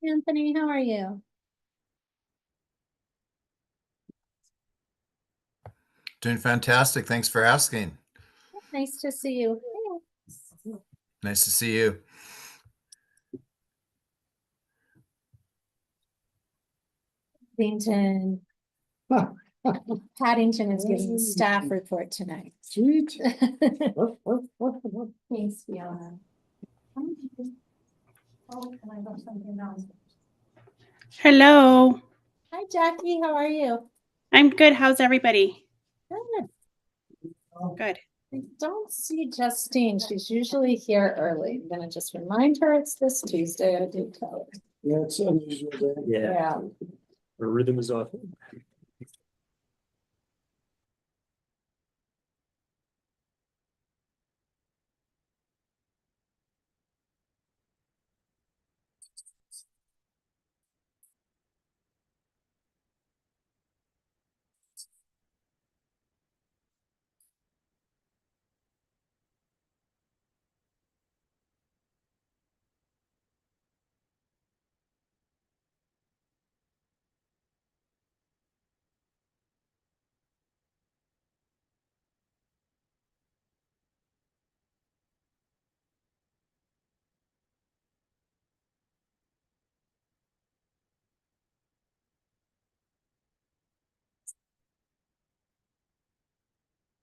Anthony, how are you? Doing fantastic. Thanks for asking. Nice to see you. Nice to see you. Paddington. Paddington is giving staff report tonight. Sweet. Thanks, Fiona. Hello. Hi, Jackie. How are you? I'm good. How's everybody? Good. Good. I don't see Justine. She's usually here early. I'm gonna just remind her it's this Tuesday. I did tell her. Yeah, it's an unusual day. Yeah. Our rhythm is off.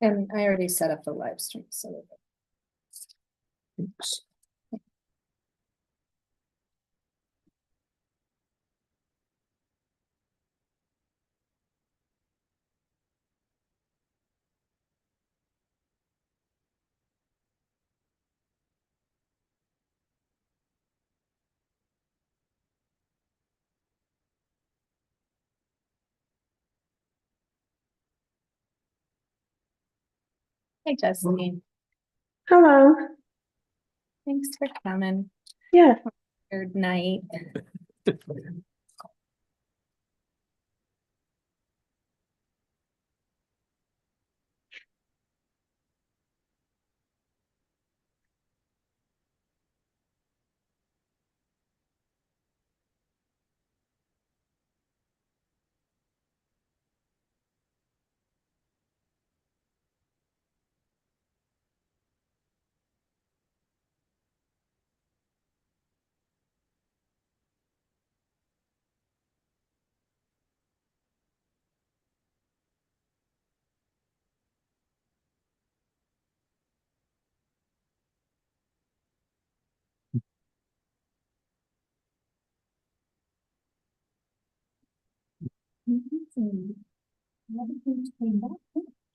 And I already set up the live stream, so. Hey, Justine. Hello. Thanks for coming. Yeah. Third night.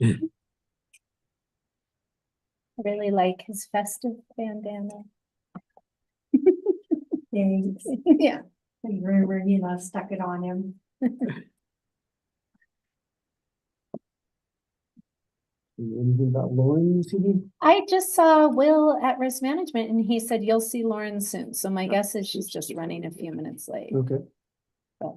I really like his festive bandana. Thanks. Yeah. I remember he stuck it on him. Anything about Lauren this evening? I just saw Will at Risk Management and he said you'll see Lauren soon. So my guess is she's just running a few minutes late. Okay. But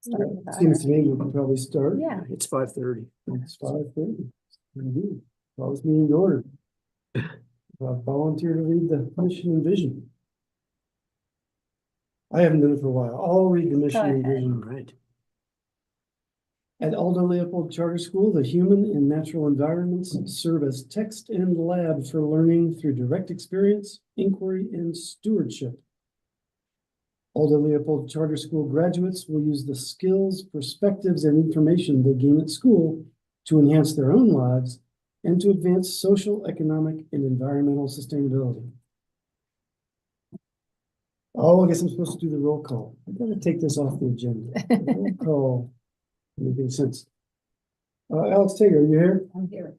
start without Seems her. to me we can probably start. Yeah. It's 5:30. It's 5:30. Indeed. Calls me in order. Volunteer to read the mission and vision. I haven't done it for a while. I'll read the mission and ahead. vision. All right. At Aldo Leopold Charter School, the human and natural environments serve as text and lab for learning through direct experience, inquiry, and stewardship. Aldo Leopold Charter School graduates will use the skills, perspectives, and information they gain at school to enhance their own lives and to advance social, economic, and environmental sustainability. Oh, I guess I'm supposed to do the roll call. I'm gonna take this off the agenda. Roll call. Making sense. Alex Tager, are you here? I'm here.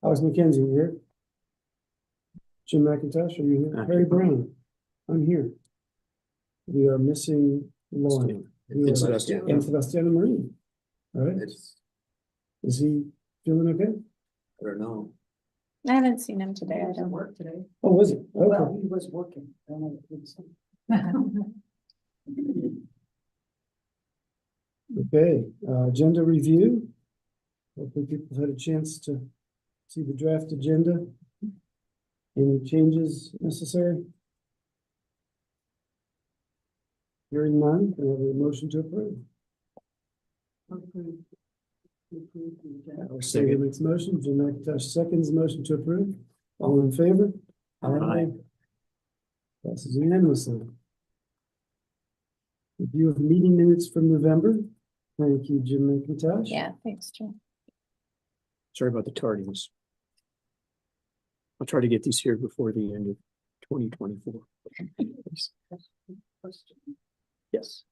Alex McKenzie, are you here? Jim McIntosh, are you here? I'm Harry here. Brown, I'm here. We are missing Lauren. We And are- Sebastian. And Sebastiana Marie. All right, It's, is he feeling okay? I don't know. I haven't seen him today. I He don't work today. Oh, was it? Well, Okay. he was working. I don't know if it's- Okay, agenda review. Hopefully people had a chance to see the draft agenda. Any changes necessary? Hearing none, can I have a motion to approve? Second makes motion, Jim McIntosh seconds motion to approve. All in favor? Aye. Passes unanimously. Review of meeting minutes from November. Thank you, Jim McIntosh. Yeah, thanks, Jim. Sorry about the tardiness. I'll try to get these here before the end of 2024. Yes.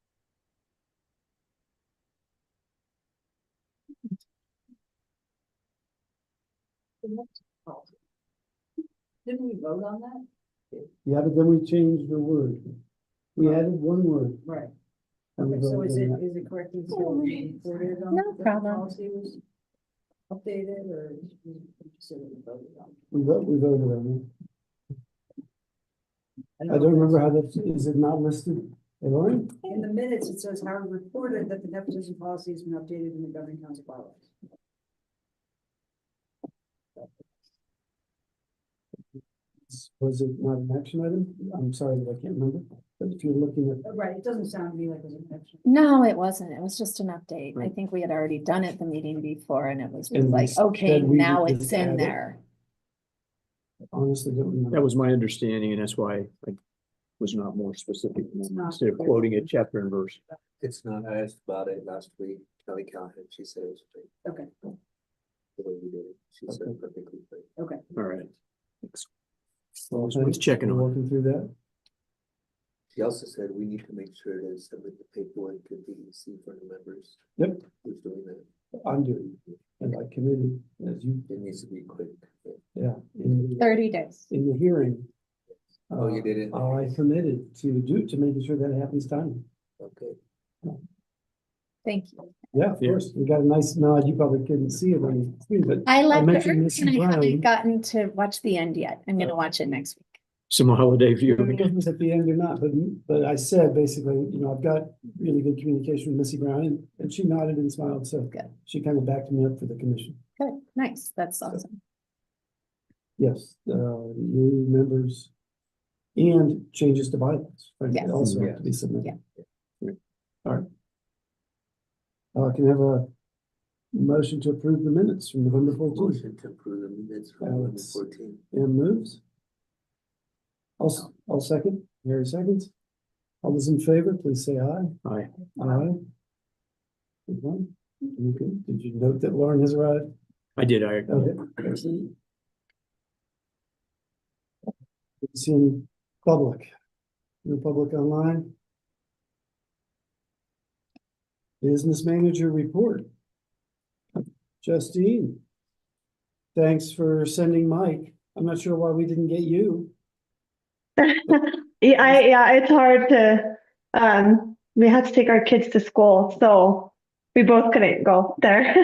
Didn't we vote on that? Yeah, but then we changed the word. We added one word. Right. and we Okay, so voted is on it, that. is it correct to say we voted on? No the problem. Policy was updated or? we said we voted on it? We voted on it. I don't remember how that, is it not listed? Hey, Lauren? In the minutes, it says Howard reported that the nepotism policy has been updated in the governing council bylaws. Was it not an action item? I'm sorry that I can't remember, but if you're looking at, Right, it doesn't sound to me like it was an action. No, it wasn't. It was just an update. I Right. think we had already done it the meeting before and it was And we like, okay, said we now would it's just add in it. there. honestly, don't remember. That was my understanding, and that's why I was not more specific. not Instead of clear. quoting it chapter and verse. It's not, I asked about it last week, Kelly Callahan, she said it was great, Okay, the way you did it, she said Okay. perfectly great. okay. All right. Thanks. Well, Let's checking we're on. Working through that. She also said we need to make sure to submit the paperwork to DEC for the members. Yep. Who's doing that? I'm doing, it. And I committed, as you, It needs to be quick. yeah, in the, 30 days. in the hearing. Oh, you did it? I committed to making sure that happens timely. Okay. Thank you. Yeah, of Yeah. course. We got a nice nod. You probably couldn't see it on the screen, but I left mentioned it Missy and I Brown. haven't gotten to watch the end yet. I'm gonna watch it next week. Some holiday I don't know viewing. if it was at the end or not, but I said basically, you know, I've got really good communication with Missy Brown and she nodded and smiled, so Good. she kind of backed me up for the commission. Good, nice. That's awesome. Yes, new members and changes to bylaws, frankly, Yes. also have Yes. to be submitted. Yeah. All right. Can I have a motion to approve the minutes from November 14th? Motion to approve the minutes from November Alex. 14. And moves. I'll second, Mary seconds. All those in favor, please say aye. Aye. Aye. Good one. Okay. Did you note that Lauren has arrived? I did. Okay. Excellent. It's in public. No public online. Business manager report. Justine. Thanks for sending Mike. I'm not sure why we didn't get you. Yeah, it's hard to, we had to take our kids to school, so we both couldn't go there.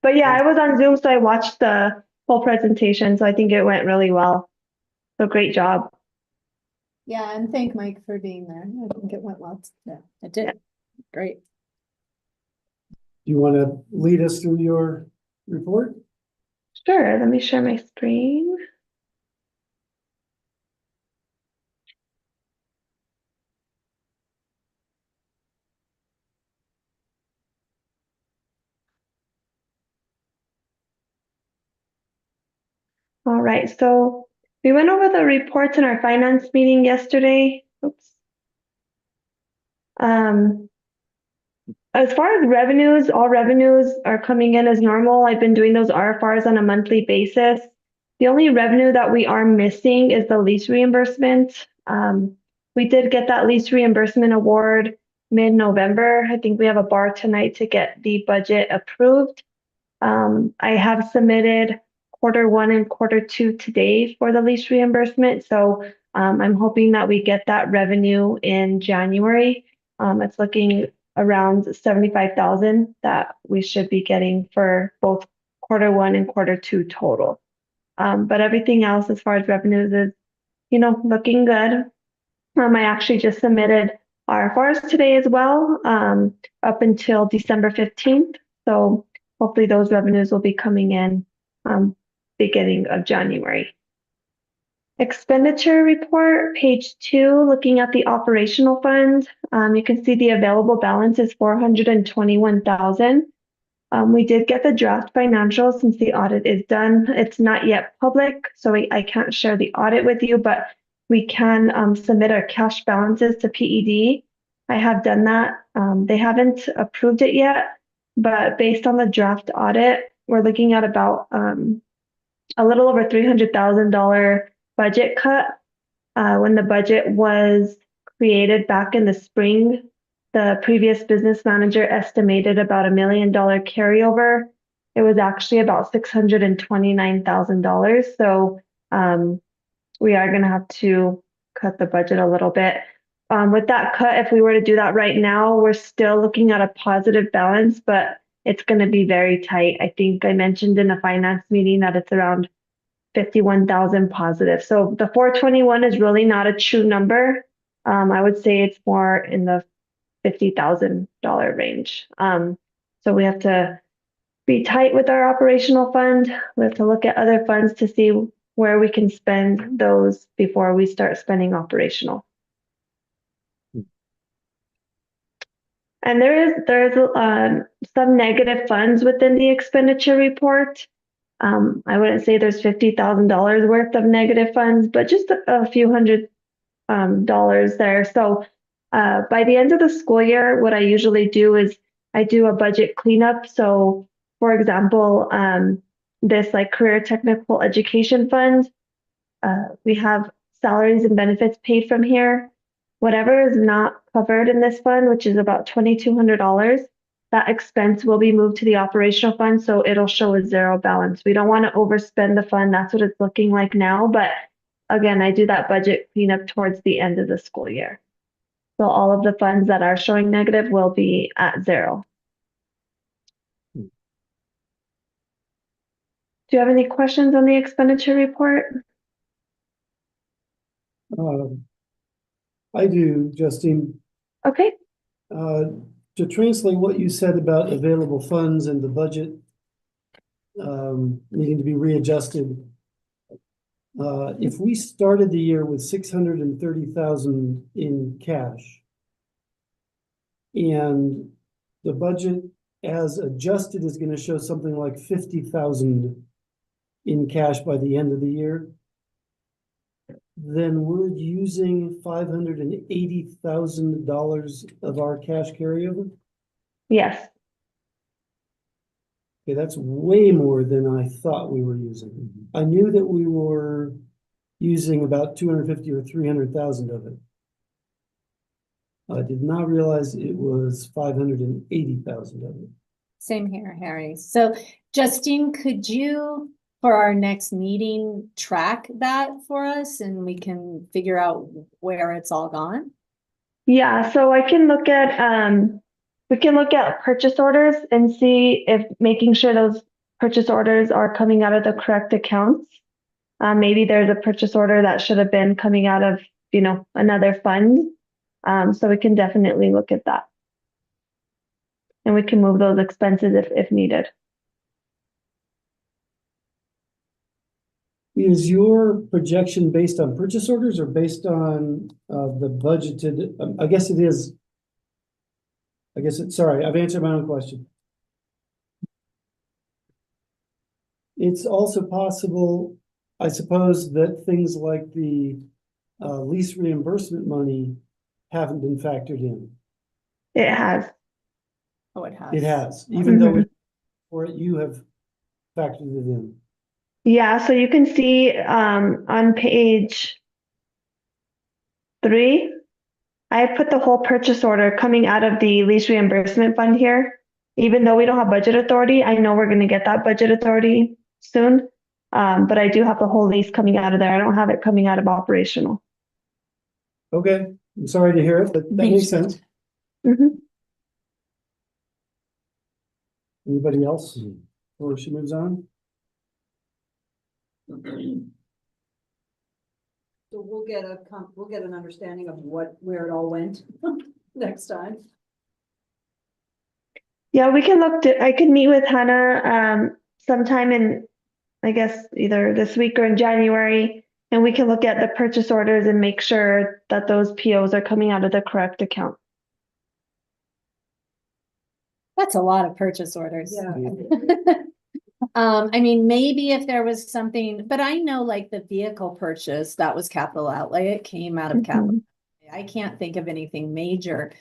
But yeah, I was on Zoom, so I watched the whole presentation, so I think it went really well. So great job. Yeah, and thank Mike for being there. I think it went well. Yeah, it did. Great. Do you want to lead us through your report? Sure, let me share my screen. All right, so we went over the reports in our finance meeting yesterday. Oops. As far as revenues, all revenues are coming in as normal. I've been doing those RFRs on a monthly basis. The only revenue that we are missing is the lease reimbursement. We did get that lease reimbursement award mid-November. I think we have a bar tonight to get the budget approved. I have submitted Q1 and Q2 today for the lease reimbursement. So I'm hoping that we get that revenue in January. It's looking around 75,000 that we should be getting for both Q1 and Q2 total. But everything else as far as revenues is, looking good. I actually just submitted RFRs today as well, up until December 15th. So hopefully those revenues will be coming in beginning of January. Expenditure report, page 2, looking at the operational fund. You can see the available balance is 421,000. We did get the draft financials since the audit is done. It's not yet public, so I can't share the audit with you, but we can submit our cash balances to PED. I have done that. They haven't approved it yet, but based on the draft audit, we're looking at about a little over $300,000 budget cut. When the budget was created back in the spring, the previous business manager estimated about $1 million carryover. It was actually about $629,000. So we are going to have to cut the budget a little bit. With that cut, if we were to do that right now, we're still looking at a positive balance, but it's going to be very tight. I think I mentioned in a finance meeting that it's around 51,000 positive. So the 421 is really not a true number. I would say it's more in the $50,000 range. So we have to be tight with our operational fund. We have to look at other funds to see where we can spend those before we start spending operational. And there's some negative funds within the expenditure report. I wouldn't say there's $50,000 worth of negative funds, but just a few hundred dollars there. So by the end of the school year, what I usually do is I do a budget cleanup. So for example, this like career technical education fund, we have salaries and benefits paid from here. Whatever is not covered in this fund, which is about $2,200, that expense will be moved to the operational fund, so it'll show a zero balance. We don't want to overspend the fund. That's what it's looking like now. But again, I do that budget cleanup towards the end of the school year. So all of the funds that are showing negative will be at zero. Do you have any questions on the expenditure report? I do, Justine. Okay. To translate what you said about available funds and the budget needing to be readjusted. If we started the year with 630,000 in cash and the budget as adjusted is going to show something like 50,000 in cash by the end of the year, then we're using $580,000 of our cash carryover. Yes. Okay, that's way more than I thought we were using. I knew that we were using about 250 or 300,000 of it. I did not realize it was 580,000 of it. Same here, Harry. So Justine, could you, for our next meeting, track that for us and we can figure out where it's all gone? Yeah, so I can look at we can look at purchase orders and see if making sure those purchase orders are coming out of the correct accounts. Maybe there's a purchase order that should have been coming out of, another fund. So we can definitely look at that. And we can move those expenses if needed. Is your projection based on purchase orders or based on the budgeted? I guess it is. Sorry, I've answered my own question. It's also possible, I suppose, that things like the lease reimbursement money haven't been factored in. It has. Oh, it has. It has, even though you have factored it in. Yeah, so you can see on page 3, I put the whole purchase order coming out of the lease reimbursement fund here. Even though we don't have budget authority, I know we're going to get that budget authority soon. But I do have the whole lease coming out of there. I don't have it coming out of operational. Okay, I'm sorry to hear it, but that makes sense. Anybody else before she moves on? So we'll get an understanding of where it all went next time. Yeah, we can I can meet with Hannah sometime in, I guess, either this week or in January And we can look at the purchase orders and make sure that those POs are coming out of the correct account. That's a lot of purchase orders. Yeah. I mean, maybe if there was something, but I know like the vehicle purchase, that was capital outlay. It came out of capital. I can't think of anything major.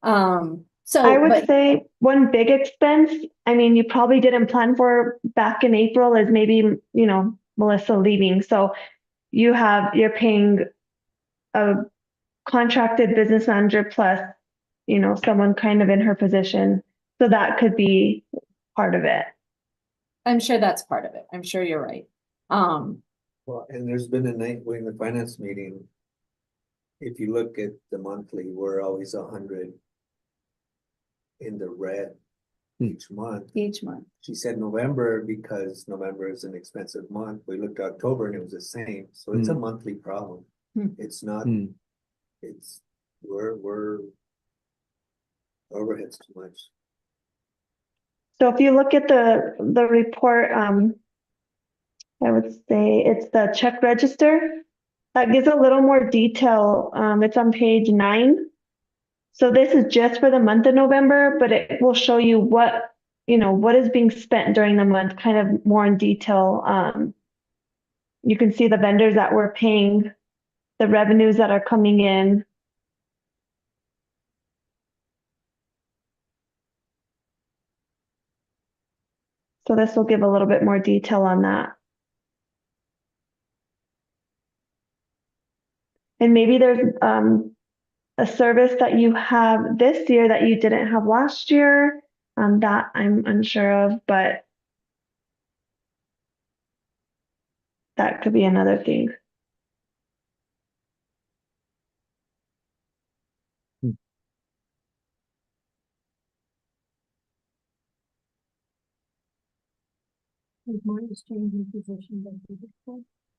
So, I would but say one big expense, I mean, you probably didn't plan for back in April is maybe, you know, Melissa leaving. So you're paying a contracted business manager plus, you know, someone kind of in her position. So that could be part of it. I'm sure that's part of it. I'm sure you're right. Well, and there's been a night during the finance meeting. If you look at the monthly, we're always 100 in the red each month. Each month. She said November because November is an expensive month. We looked at October and it was the same. So it's a monthly problem. It's not, it's, we're overhead's too much. So if you look at the report, I would say it's the check register. That gives a little more detail. It's on page 9. So this is just for the month of November, but it will show you what, you know, what is being spent during the month, kind of more in detail. You can see the vendors that we're paying, the revenues that are coming in. So this will give a little bit more detail on that. And maybe there's a service that you have this year that you didn't have last year, that I'm unsure of, but that could be another thing.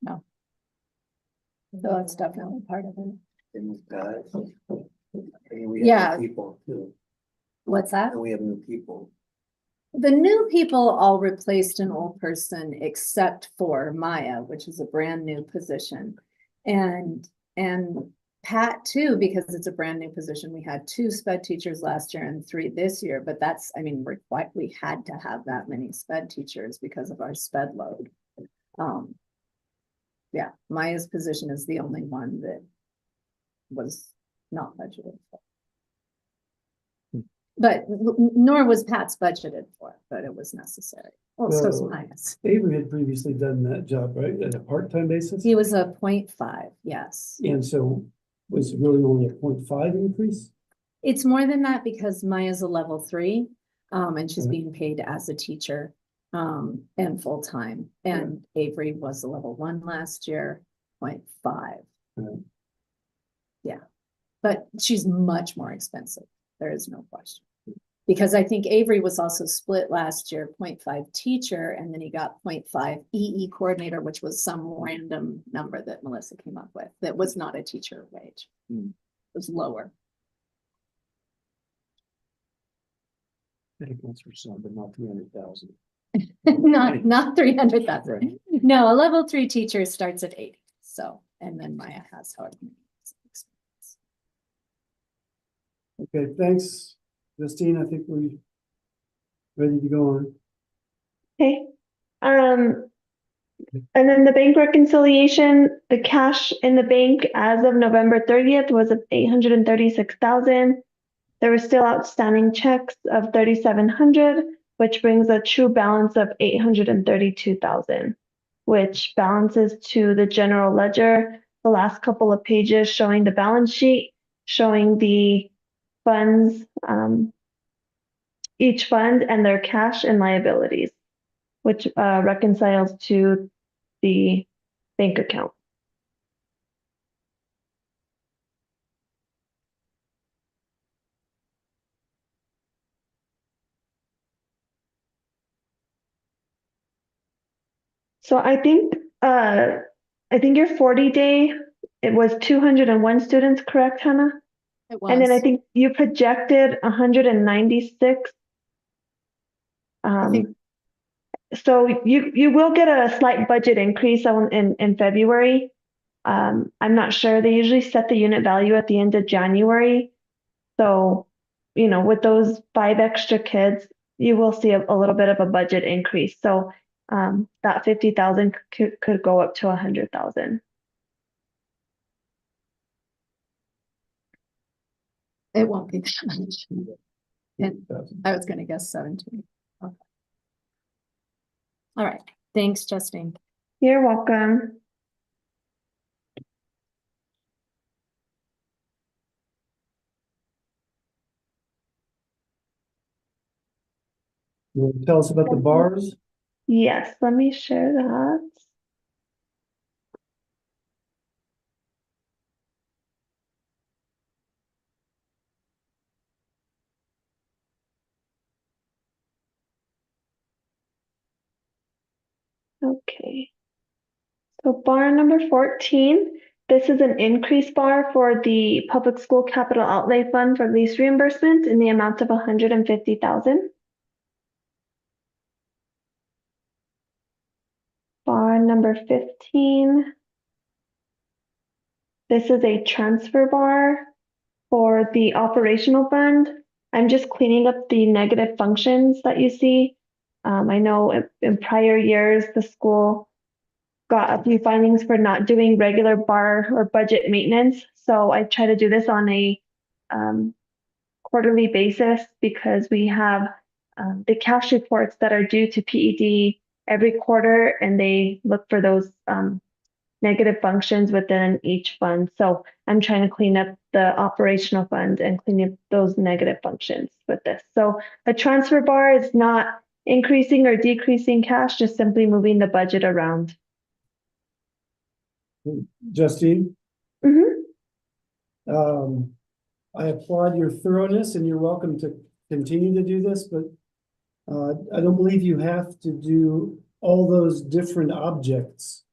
No. So that's definitely part of it. And we Yeah. have new people too. What's that? And we have new people. The new people all replaced an old person except for Maya, which is a brand new position. And Pat too, because it's a brand new position. We had 2 sped teachers last year and 3 this year, but that's, I mean, we had to have that many sped teachers because of our sped load. Yeah, Maya's position is the only one that was not budgeted for. But nor was Pat's budgeted for, but it was necessary. Well, so was Well, Maya's. Avery had previously done that job, right, at a part-time basis? He was a 0.5, yes. And so was really only a 0.5 increase? It's more than that because Maya's a level 3, and she's Mhm. being paid as a teacher, and full-time. And Avery was a level 1 last year, 0.5. Mhm. Yeah, but she's much more expensive. There is no question. Because I think Avery was also split last year, 0.5 teacher, and then he got 0.5 EE coordinator, which was some random number that Melissa came up with. That was not a teacher wage. It was lower. I think that's for some, but not 300,000. Not 300,000. Right. No, a level 3 teacher starts at 80. So, and then Maya has however many experience. Okay, thanks, Justine. I think we're ready to go on. Okay. And then the bank reconciliation, the cash in the bank as of November 30th was of 836,000. There were still outstanding checks of 3,700, which brings a true balance of 832,000, which balances to the general ledger. The last couple of pages showing the balance sheet, showing the funds, each fund and their cash and liabilities, which reconciles to the bank account. So I think your 40-day, it was 201 students, correct, Hannah? It And then I was. think you projected 196. think- So you will get a slight budget increase in February. I'm not sure. They usually set the unit value at the end of January. So, with those 5 extra kids, you will see a little bit of a budget increase. So that 50,000 could go up to 100,000. It won't be that much. And I was gonna guess 17. Okay. All right, thanks, Justine. You're welcome. You want to tell us about the bars? Yes, let me share that. Okay. So bar number 14, this is an increase bar for the Public School Capital Outlay Fund for lease reimbursement in the amount of 150,000. Bar number 15. This is a transfer bar for the operational fund. I'm just cleaning up the negative functions that you see. I know in prior years, the school got a few findings for not doing regular bar or budget maintenance. So I try to do this on a quarterly basis because we have the cash reports that are due to PED every quarter, and they look for those negative functions within each fund. So I'm trying to clean up the operational fund and clean up those negative functions with this. So a transfer bar is not increasing or decreasing cash, just simply moving the budget around. Justine, Mm-hmm. I applaud your thoroughness and you're welcome to continue to do this, but I don't believe you have to do all those different objects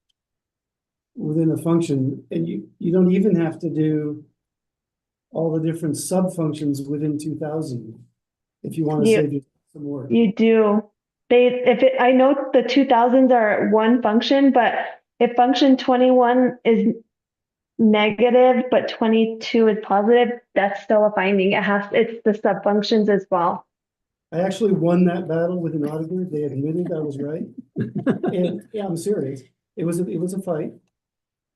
within a function, and you don't even have to do all the different sub-functions within 2000 if you want to save yourself some work. You do. I know the 2000s are one function, but if function 21 is negative, but 22 is positive, that's still a finding. It's the sub functions as well. I actually won that battle with an auditor. They admitted I was right. And yeah, I'm serious. It was a fight.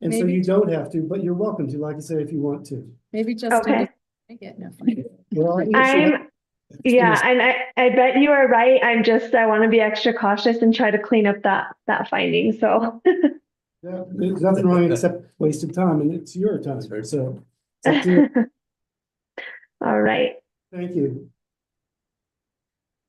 And so Maybe- you don't have to, but you're welcome to, like I say, if you want to. Maybe Justine Okay. doesn't make it, no fine. Well, Yeah, and I bet you are right. I want to be extra cautious and try to clean up that finding. So Yeah, there's nothing wrong except wasted time, and it's your time, so it's up to you. all right. Thank you.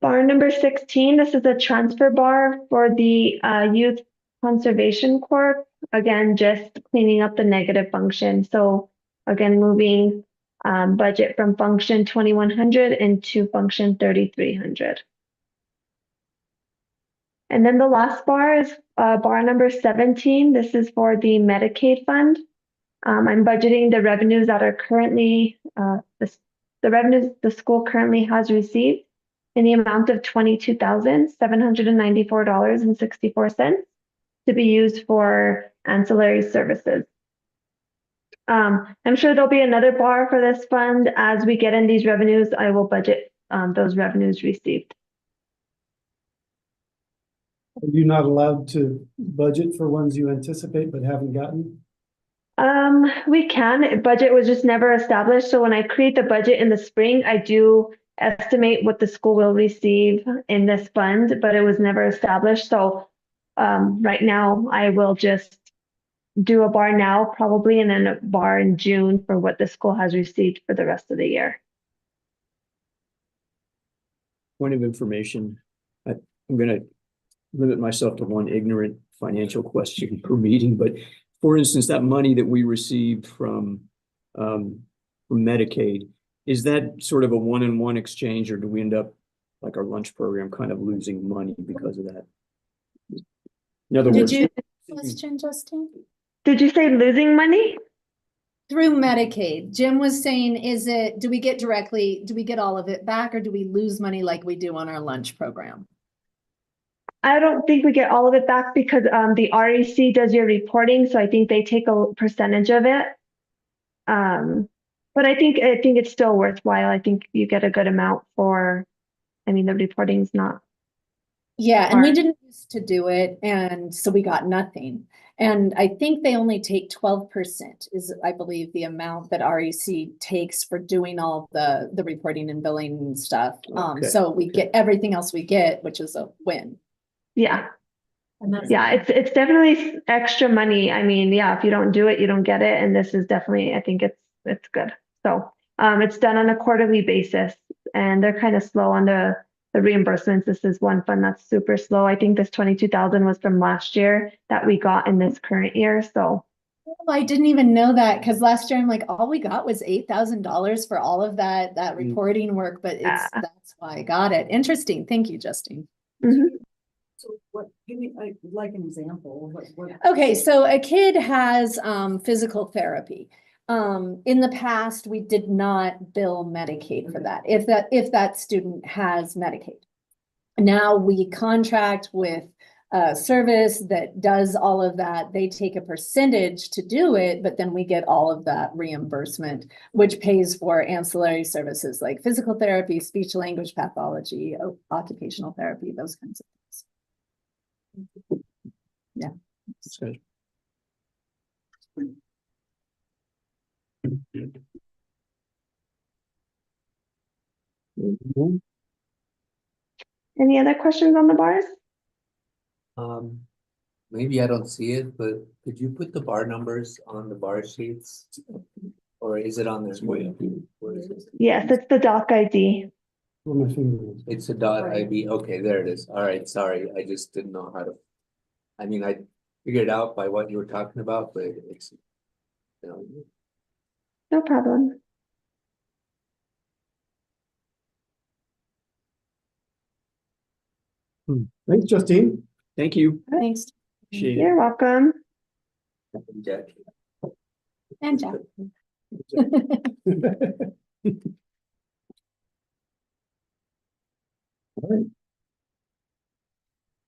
Bar number 16, this is a transfer bar for the Youth Conservation Corp. Again, just cleaning up the negative function. So again, moving budget from function 2100 into function 3300. And then the last bar is bar number 17. This is for the Medicaid fund. I'm budgeting the revenues that are currently, the revenues the school currently has received in the amount of $22,794.64 to be used for ancillary services. I'm sure there'll be another bar for this fund. As we get in these revenues, I will budget those revenues received. Are you not allowed to budget for ones you anticipate but haven't gotten? We can. Budget was just never established. So when I create the budget in the spring, I do estimate what the school will receive in this fund, but it was never established. So right now I will just do a bar now probably, and then a bar in June for what the school has received for the rest of the year. Point of information, I'm going to limit myself to one ignorant financial question per meeting, but for instance, that money that we received from Medicaid, is that sort of a one-on-one exchange, or do we end up, like our lunch program, kind of losing money because of that? In other words, Question, Justine? Did you say losing money? Through Medicaid, Jim was saying, do we get all of it back, or do we lose money like we do on our lunch program? I don't think we get all of it back because the REC does your reporting, so I think they take a percentage of it. But I think it's still worthwhile. I think you get a good amount for, I mean, the reporting's not. Yeah, and we Hard. didn't used to do it, and so we got nothing. And I think they only take 12% is, I believe, the amount that REC takes for doing all the reporting and billing and stuff. Okay, So we okay. get everything else we get, which is a win. Yeah, And that's. yeah, it's definitely extra money. I mean, yeah, if you don't do it, you don't get it, and this is definitely, I think it's good. So, it's done on a quarterly basis, and they're kind of slow on the reimbursements. This is one fund that's super slow. I think this 22,000 was from last year that we got in this current year. So, Oh, I didn't even know that because last year I'm like, all we got was $8,000 for all of that reporting work, but that's why I got it. Interesting. Thank you, Justine. mhm. So what, give me like an example, what? Okay, so a kid has physical therapy. In the past, we did not bill Medicaid for that, if that student has Medicaid. Now we contract with a service that does all of that. They take a percentage to do it, but then we get all of that reimbursement, which pays for ancillary services like physical therapy, speech language pathology, occupational therapy, those kinds of things. Yeah. That's good. Any other questions on the bars? Maybe I don't see it, but could you put the bar numbers on the bar sheets? Or is it on this way? Where is it? Yes, it's the doc ID. Where my finger is. It's a dot IB. Okay, there it is. All right, sorry, I just didn't know how to. I mean, I figured it out by what you were talking about, but it's. You know, No problem. Thanks, Justine. Thank you. Thanks. Appreciate it. You're welcome. Jack. And Jack.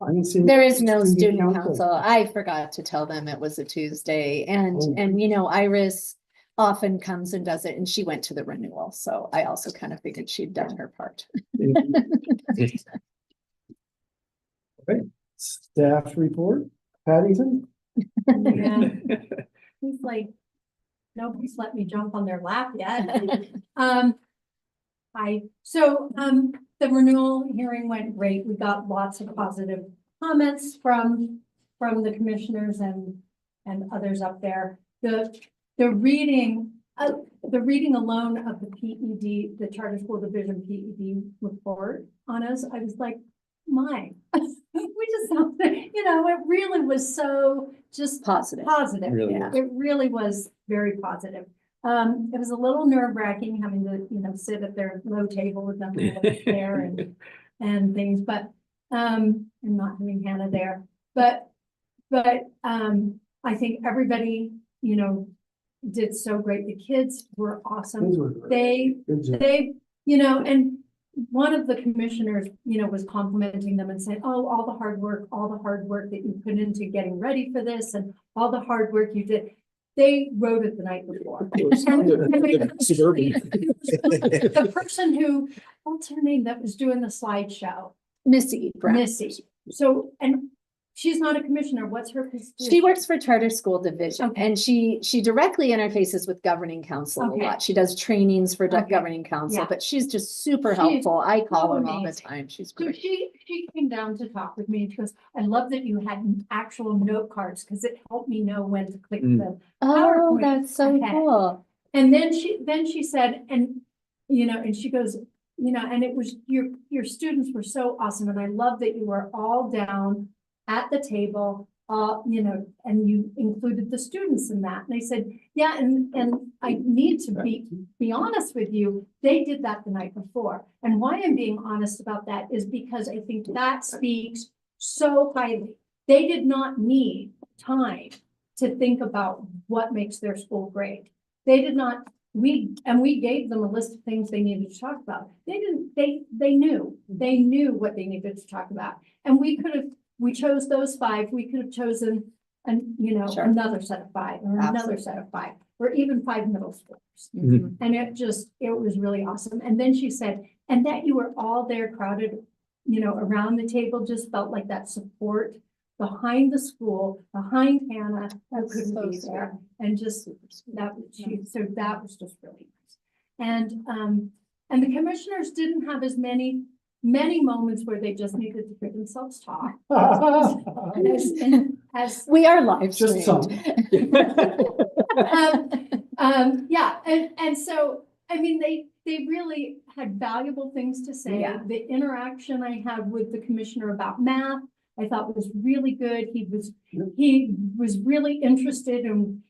I didn't see. There is no student council. I forgot to tell them it was a Tuesday Oh. and you know, Iris often comes and does it and she went to the renewal. So I also kind of figured she'd done her part. Staff report, Paddington. Yeah. He's like, nobody's let me jump on their lap yet. The renewal hearing went great. We got lots of positive comments from the commissioners and others up there. The reading alone of the PED, the Charter School Division PED report on us, I was like, my, we just, you know, it really was so just Positive. Really Yeah. was. It really was very positive. It was a little nerve wracking having to, you know, sit at their low table with them there and things, but, and not having Hannah there, but, I think everybody, you know, did so great. The kids were awesome. Those were great. Good job. They, you know, and one of the commissioners, you know, was complimenting them and saying, oh, all the hard work that you put into getting ready for this and all the hard work you did. They wrote it the night before. Suburban. The person who, what's her name, that was doing the slideshow? Missy Brown. Missy. So, and she's not a commissioner. What's her position? She works for Charter School Division Okay. and she directly interfaces with governing council Okay. a lot. She does trainings for Okay. governing council, Yeah. but she's just super She's helpful. I call so her all the amazing. time. She's So great. she came down to talk with me and she goes, I love that you had actual note cards because it helped me know when to click the. Oh, PowerPoint that's so ahead. cool. And then she said, and, you know, and she goes, you know, and it was, your students were so awesome. And I love that you were all down at the table, you know, and you included the students in that. And I said, yeah, and I need to be honest with you. They did that the night before. And why I'm being honest about that is because I think that speaks so highly. They did not need time to think about what makes their school great. They did not we gave them a list of things they needed to talk about. They didn't, they knew what they needed to talk about. And we chose those 5, we could have chosen Sure. another set of 5 or another Absolutely. set of 5, or even 5 middle schoolers. Mhm. And it was really awesome. And then she said, and that you were all there crowded, around the table, just felt like that support behind the school, behind Hannah, who That's couldn't so be sweet. there. And just that, so that was just really nice. And the commissioners didn't have as many moments where they just needed to hear themselves talk. As We are live Just some. streamed. yeah, and so, I mean, they really had valuable things to say. Yeah. The interaction I had with the commissioner about math, I thought was really good. He was really interested in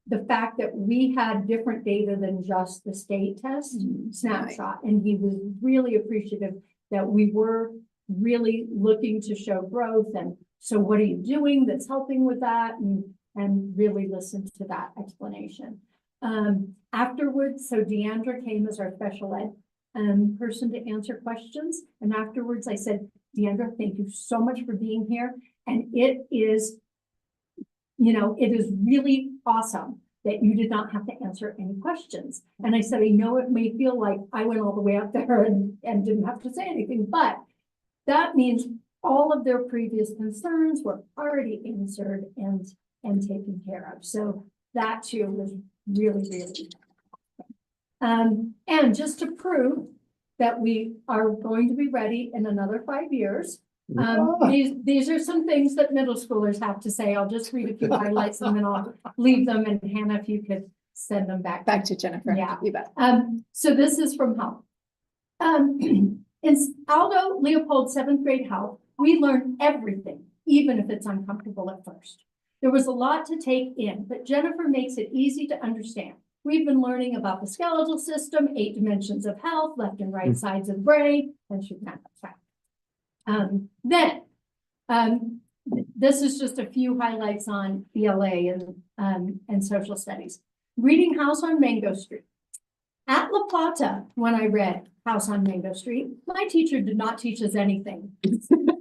the fact that we had different data than just the state test snapshot. And he was really appreciative that we were really looking to show growth. And so what are you doing that's helping with that? And really listen to that explanation. Afterwards, so Deandra came as our special ed person to answer questions. And afterwards I said, Deandra, thank you so much for being here. And it is really awesome that you did not have to answer any questions. And I said, I know it may feel like I went all the way up there and didn't have to say anything, but that means all of their previous concerns were already answered and taken care of. So that too was really, really. And just to prove that we are going to be ready in another 5 years. These are some things that middle schoolers have to say. I'll just read a few highlights and then I'll leave them. And Hannah, if you could send them back. Back to Jennifer. Yeah. You bet. So this is from health. In Aldo Leopold 7th grade health, we learn everything, even if it's uncomfortable at first. There was a lot to take in, but Jennifer makes it easy to understand. We've been learning about the skeletal system, 8 dimensions of health, left and right sides of the brain, and she kind of this is just a few highlights on ELA and social studies. Reading House on Mango Street. At La Plata, when I read House on Mango Street, my teacher did not teach us anything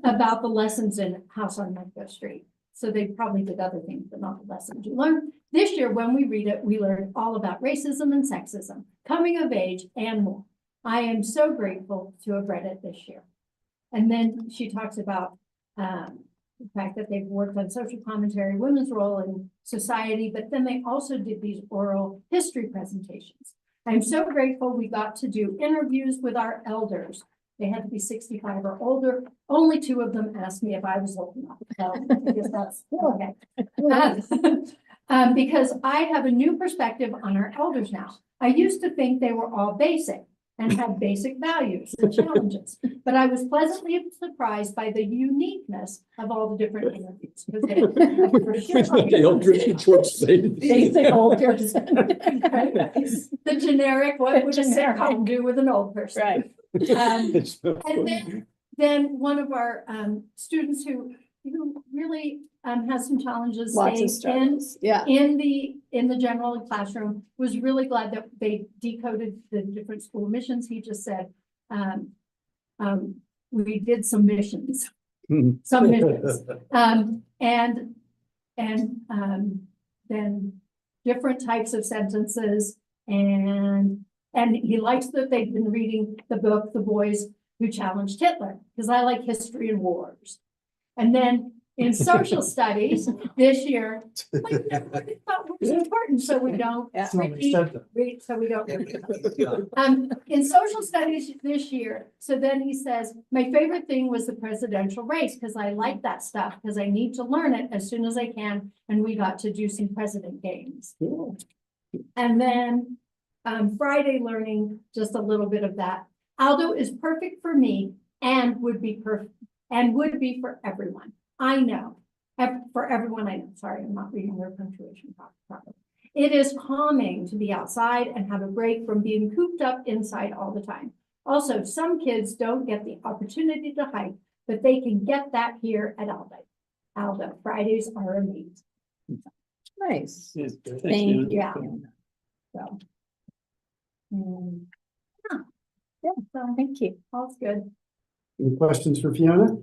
about the lessons in House on Mango Street. So they probably did other things, but not the lessons you learned. This year, when we read it, we learned all about racism and sexism, coming of age, and more. I am so grateful to have read it this year. And then she talks about the fact that they've worked on social commentary, women's role in society, but then they also did these oral history presentations. I'm so grateful we got to do interviews with our elders. They had to be 65 or older. Only 2 of them asked me if I was old enough. So I guess that's okay. Because I have a new perspective on our elders now. I used to think they were all basic and had basic values and challenges, but I was pleasantly surprised by the uniqueness of all the different interviews. Basic old person. The generic, what would a sitcom do with an old person? Right. And then one of our students who really has some challenges Lots of staying struggles. Yeah. in the general classroom was really glad that they decoded the different school missions. He just said, we did some missions, some missions. Then different types of sentences and he likes that they've been reading the book, The Boys Who Challenged Hitler, because I like history and wars. And then in social studies this year, we thought was important, so we don't read, so we don't. In social studies this year, so then he says, my favorite thing was the presidential race, because I like that stuff, because I need to learn it as soon as I can, and we got to do some president games. Cool. And then Friday learning, just a little bit of that. Aldo is perfect for me and would be for everyone. I know, for everyone I know. Sorry, I'm not reading their punctuation properly. It is calming to be outside and have a break from being cooped up inside all the time. Also, some kids don't get the opportunity to hike, but they can get that here at Aldo. Fridays are amazing. Nice. Thanks, Thank Dan. you. So. Yeah, so thank you. All's good. Any questions for Fiona?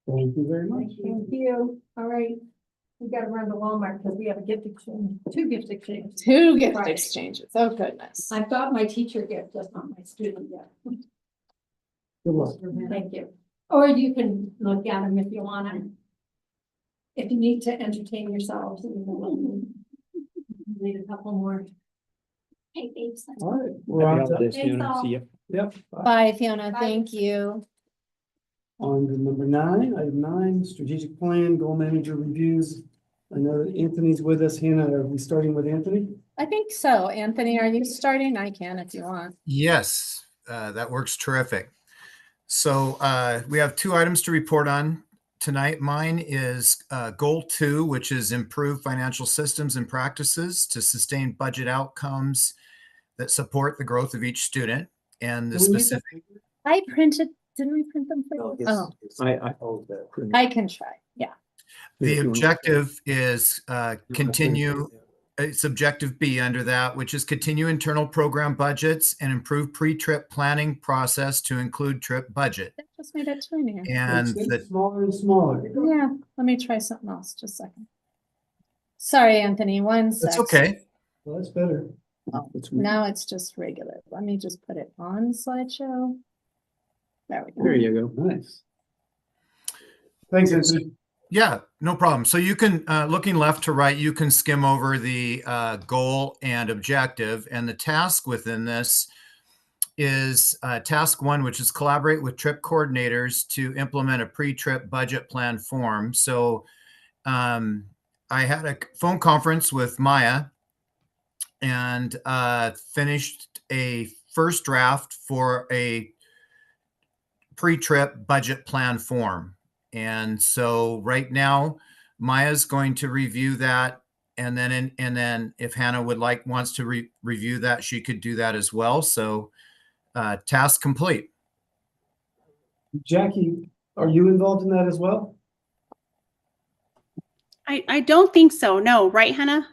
Thank you very much. Thank you. All right. We gotta run to Walmart because we have a gift exchange, 2 gift exchanges. 2 gift Right. exchanges. Oh, goodness. I've got my teacher gift, just not my student gift. Good luck. Thank you. Or you can look at them if you want to. If you need to entertain yourselves. Need a couple more. Hey, thanks. All right, we're Happy on to, holidays, Thanks Fiona. all. See ya. yep, Bye, Fiona. Bye. Thank you. on to number 9, item 9, strategic plan, goal manager reviews. I know that Anthony's with us. Hannah, are we starting with Anthony? I think so. Anthony, are you starting? I can if you want. Yes, that works terrific. So we have 2 items to report on tonight. Mine is goal 2, which is improve financial systems and practices to sustain budget outcomes that support the growth of each student. And the Do we need to- specific, I printed, didn't we print them for No, you? his- Oh, his- I- oh, the- I can try. Yeah. the If you want- objective is continue. Yeah. It's objective B under that, which is continue internal program budgets and improve pre-trip planning process to include trip budget. That just made it tinier. And It's getting the smaller and smaller. Yeah, let me try something else. Just a second. Sorry, Anthony, one sec. That's okay. Well, that's better. Oh, It's weird. now it's just regular. Let me just put it on slideshow. There we go. There you go. Nice. Thanks, Anthony. Yeah, no problem. So you can, looking left to right, you can skim over the goal and objective. And the task within this is task 1, which is collaborate with trip coordinators to implement a pre-trip budget plan form. So I had a phone conference with Maya and finished a first draft for a pre-trip budget plan form. And so right now, Maya's going to review that, and then if Hannah wants to review that, she could do that as well. So task complete. Jackie, are you involved in that as well? I don't think so. No, right, Hannah?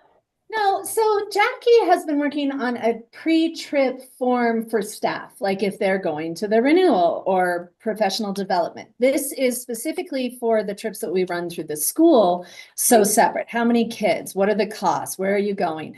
No, so Jackie has been working on a pre-trip form for staff, like if they're going to the renewal or professional development. This is specifically for the trips that we run through the school, so separate. How many kids? What are the costs? Where are you going?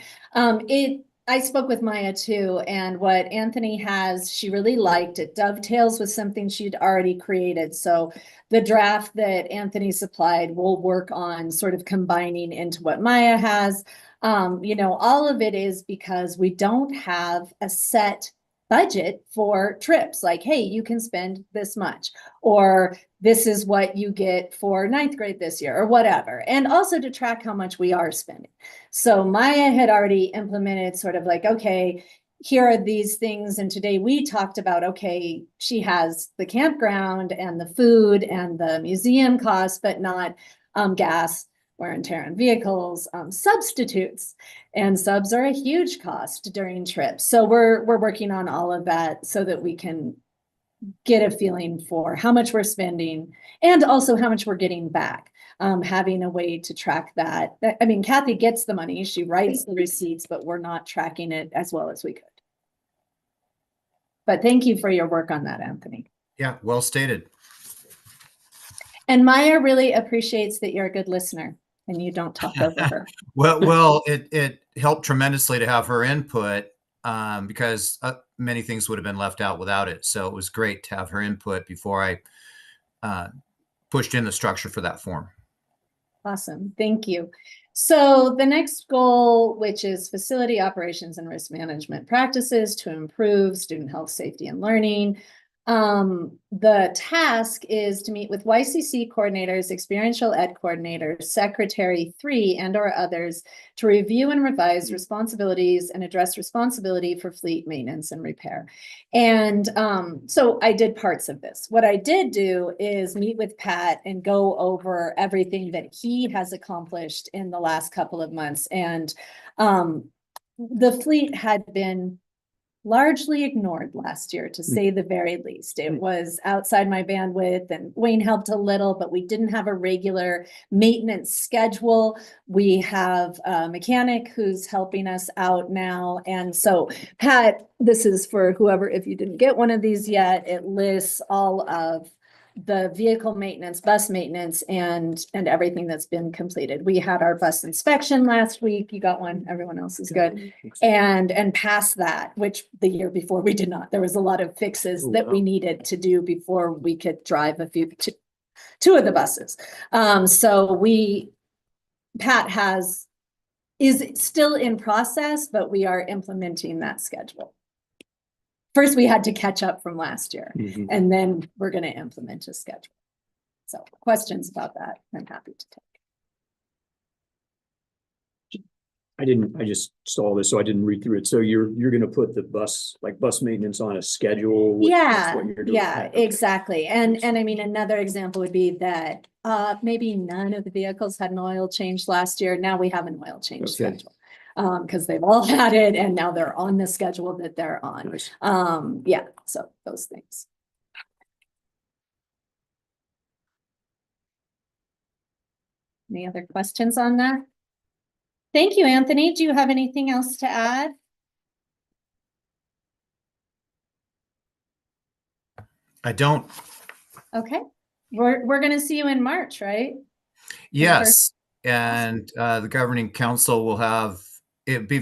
I spoke with Maya too, and what Anthony has, she really liked. It dovetails with something she'd already created. So the draft that Anthony supplied will work on sort of combining into what Maya has. All of it is because we don't have a set budget for trips. Like, hey, you can spend this much, or this is what you get for 9th grade this year, or whatever. And also to track how much we are spending. So Maya had already implemented sort of like, okay, here are these things. And today we talked about, okay, she has the campground and the food and the museum costs, but not gas, wear and tear on vehicles, substitutes, and subs are a huge cost during trips. So we're working on all of that so that we can get a feeling for how much we're spending and also how much we're getting back. Having a way to track that. I mean, Kathy gets the money, she writes the receipts, but we're not tracking it as well as we could. But thank you for your work on that, Anthony. Yeah, well stated. And Maya really appreciates that you're a good listener and you don't talk over her. Well, it helped tremendously to have her input because many things would have been left out without it. So it was great to have her input before I pushed in the structure for that form. Awesome, thank you. So the next goal, which is facility operations and risk management practices to improve student health, safety, and learning. The task is to meet with YCC coordinators, experiential ed coordinators, secretary 3 and/or others to review and revise responsibilities and address responsibility for fleet maintenance and repair. And so I did parts of this. What I did do is meet with Pat and go over everything that he has accomplished in the last couple of months. And the fleet had been largely ignored last year, to say the very least. It was outside my bandwidth, and Wayne helped a little, but we didn't have a regular maintenance schedule. We have a mechanic who's helping us out now. And so Pat, this is for whoever, if you didn't get one of these yet, it lists all of the vehicle maintenance, bus maintenance, and everything that's been completed. We had our bus inspection last week. You got one, everyone else is good. And past that, which the year before we did not, there was a lot of fixes that we needed to do before we could drive two of the buses. So Pat is still in process, but we are implementing that schedule. First, we had to catch up from last year, and then we're going to implement a schedule. So questions about that, I'm happy to take. I just saw this, so I didn't read through it. So you're gonna put the bus maintenance on a schedule? That's what you're doing? Yeah, Okay. exactly. And I mean, another example would be that maybe none of the vehicles had an oil change last year. Now we have an oil change schedule. Because they've all had it, and now they're on the schedule that they're on. Nice. Yeah, so those things. Any other questions on that? Thank you, Anthony. Do you have anything else to add? I don't. Okay, we're going to see you in March, right? Yes, and the governing council will have it be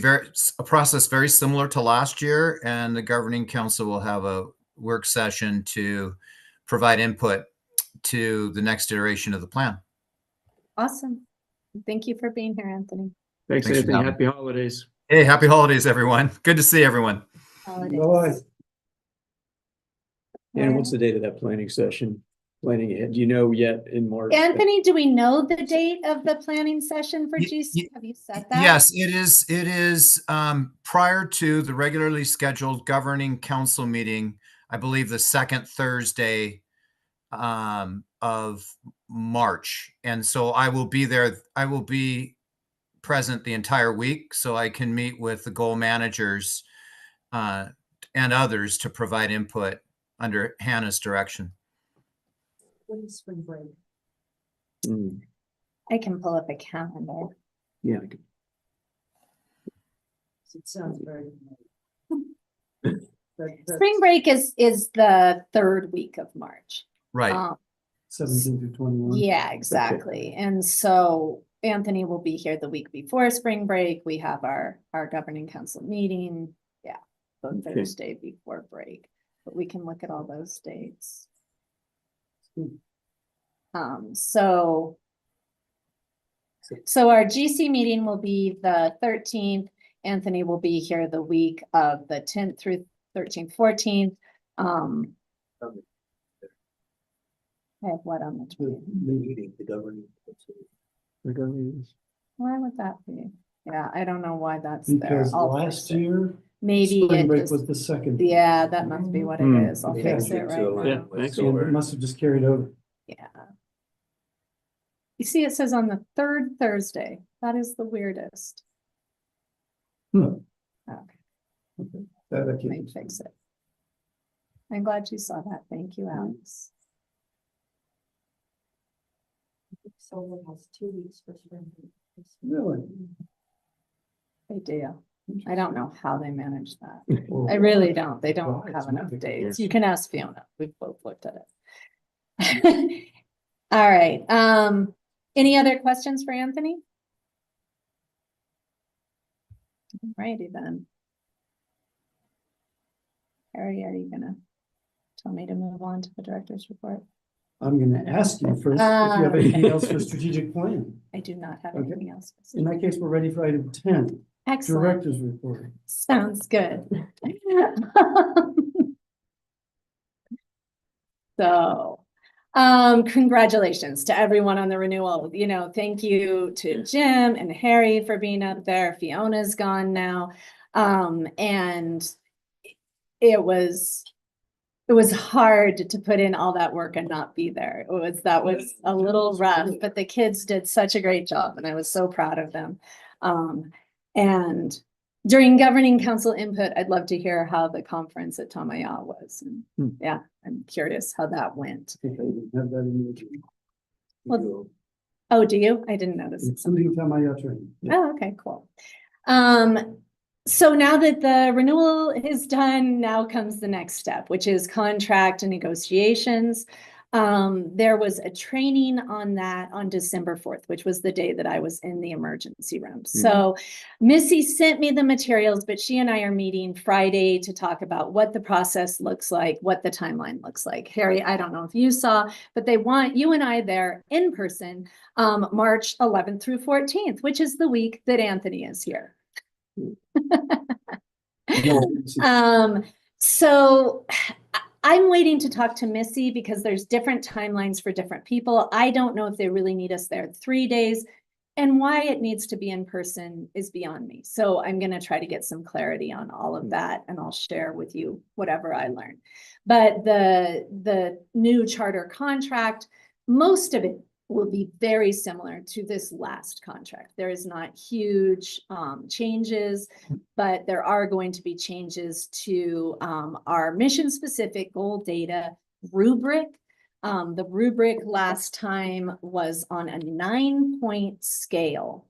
a process very similar to last year, and the governing council will have a work session to provide input to the next iteration of the plan. Awesome. Thank you for being here, Anthony. Thanks, Thanks for Anthony. having Happy holidays. Hey, happy holidays, everyone. Good to see everyone. Holidays. Bye. And what's the date of that planning session? Planning it, do you know yet in March? Anthony, do we know the date of the planning session for GC? Have you said that? Yes, it is. It is prior to the regularly scheduled governing council meeting. I believe the second Thursday of March, and so I will be there. I will be present the entire week, so I can meet with the goal managers and others to provide input under Hannah's direction. What is spring break? I can pull up a calendar. Yeah. It sounds very. Spring break is the third week of March. Right. 17 to 21. Yeah, exactly. And so Anthony will be here the week before spring break. We have our governing council meeting. Yeah, the Thursday before break, but we can look at all those dates. So our GC meeting will be the 13th. Anthony will be here the week of the 10th through 13th, 14th. I have what on the 20th? Meeting, the governing. Why would that be? Yeah, I don't know why that's there. Because I'll last fix it. year, Maybe spring it break just, was the second. yeah, that must be what it is. I'll Okay. fix it right So, Yeah, now. thanks. And it must have just carried over. Yeah. You see, it says on the third Thursday. That is the weirdest. Hmm. Okay, That let can- me fix it. I'm glad you saw that. Thank you, Alex. Solar has 2 weeks for spring break. Really? They do. I don't know how they manage that. Well, I really don't. They Well, don't it's have enough magic. dates. You can ask Fiona. We've both looked at it. All right. Any other questions for Anthony? Alrighty then. Harry, are you gonna tell me to move on to the director's report? I'm gonna ask you first if you have anything else for strategic plan. I do not have Okay. anything else. In that case, we're ready for item 10, Excellent. director's report. Sounds good. So, congratulations to everyone on the renewal. You know, thank you to Jim and Harry for being up there. Fiona's gone now. And it was hard to put in all that work and not be there. That was a little rough, but the kids did such a great job and I was so proud of them. And during governing council input, I'd love to hear how the conference at Tamaya was. And yeah, I'm curious how that went. I think I didn't have that in the agenda. Well, You Oh, do you? I didn't notice it. Including Tamaya training. Oh, okay, cool. So now that the renewal is done, now comes the next step, which is contract and negotiations. There was a training on that on December 4th, which was the day that I was in the emergency room. So Missy sent me the materials, but she and I are meeting Friday to talk about what the process looks like, what the timeline looks like. Harry, I don't know if you saw, but they want you and I there in person, March 11th through 14th, which is the week that Anthony is here. So I'm waiting to talk to Missy because there's different timelines for different people. I don't know if they really need us there 3 days, and why it needs to be in person is beyond me. So I'm going to try to get some clarity on all of that, and I'll share with you whatever I learn. But the new charter contract, most of it will be very similar to this last contract. There is not huge changes, but there are going to be changes to our mission-specific goal data rubric. The rubric last time was on a 9-point scale.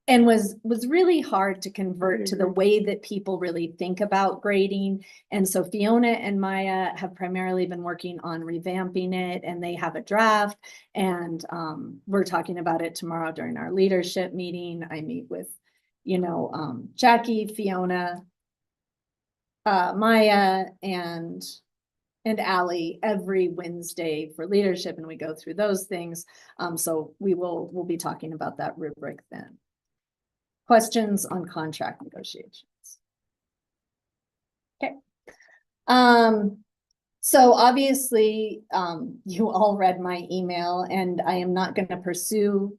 And was really hard to convert to the way that people really think about grading. And so Fiona and Maya have primarily been working on revamping it, and they have a draft, and we're talking about it tomorrow during our leadership meeting. I meet with, Jackie, Fiona, Maya, and Allie every Wednesday for leadership, and we go through those things. So we'll be talking about that rubric then. Questions on contract negotiations? Okay. So obviously, you all read my email, and I am not going to pursue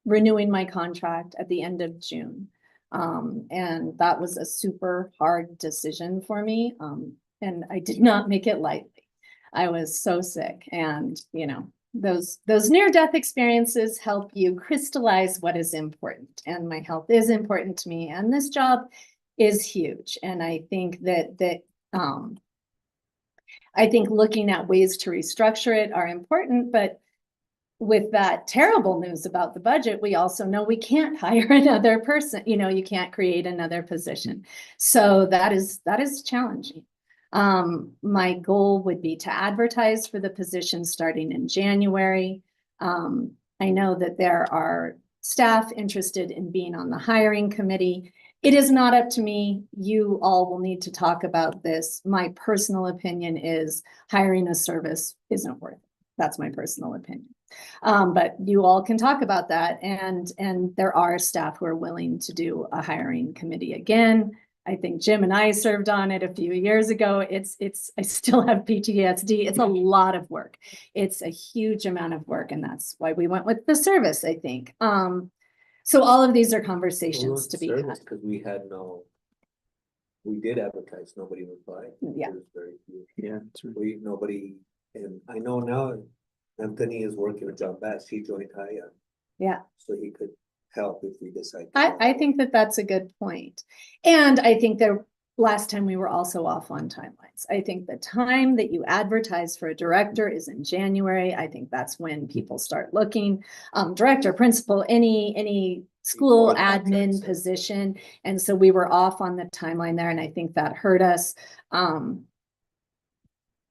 renewing my contract at the end of June. And that was a super hard decision for me. And I did not make it lightly. I was so sick, and those near-death experiences help you crystallize what is important, and my health is important to me, and this job is huge. And I think that I think looking at ways to restructure it are important, but with that terrible news about the budget, we also know we can't hire another person. You can't create another position. So that is challenging. My goal would be to advertise for the position starting in January. I know that there are staff interested in being on the hiring committee. It is not up to me. You all will need to talk about this. My personal opinion is hiring a service isn't worth it. That's my personal opinion. But you all can talk about that. And there are staff who are willing to do a hiring committee again. I think Jim and I served on it a few years ago. I still have PTSD. It's a lot of work. It's a huge amount of work, and that's why we went with the service, I think. So all of these are conversations to be had. Because we did advertise, nobody replied. Yeah. There was very few. Yeah. Nobody, and I know now Anthony is working with John Bass. He joined Haya. Yeah. So he could help if we decide. I think that's a good point. And I think that last time we were also off on timelines. I think the time that you advertise for a director is in January. I think that's when people start looking. Director, principal, any school admin position. And so we were off on the timeline there, and I think that hurt us.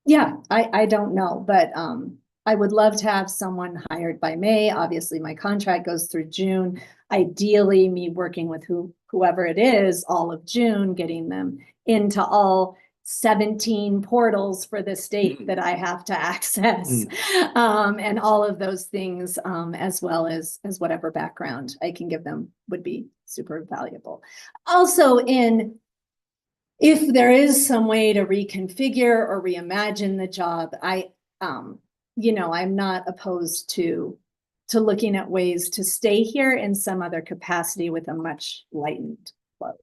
Yeah, I don't know, but I would love to have someone hired by May. Obviously, my contract goes through June. Ideally, me working with whoever it is all of June, getting them into all 17 portals for the state that I have to access, and all of those things, as well as whatever background I can give them would be super valuable. Also, if there is some way to reconfigure or reimagine the job, I'm not opposed to looking at ways to stay here in some other capacity with a much lightened load.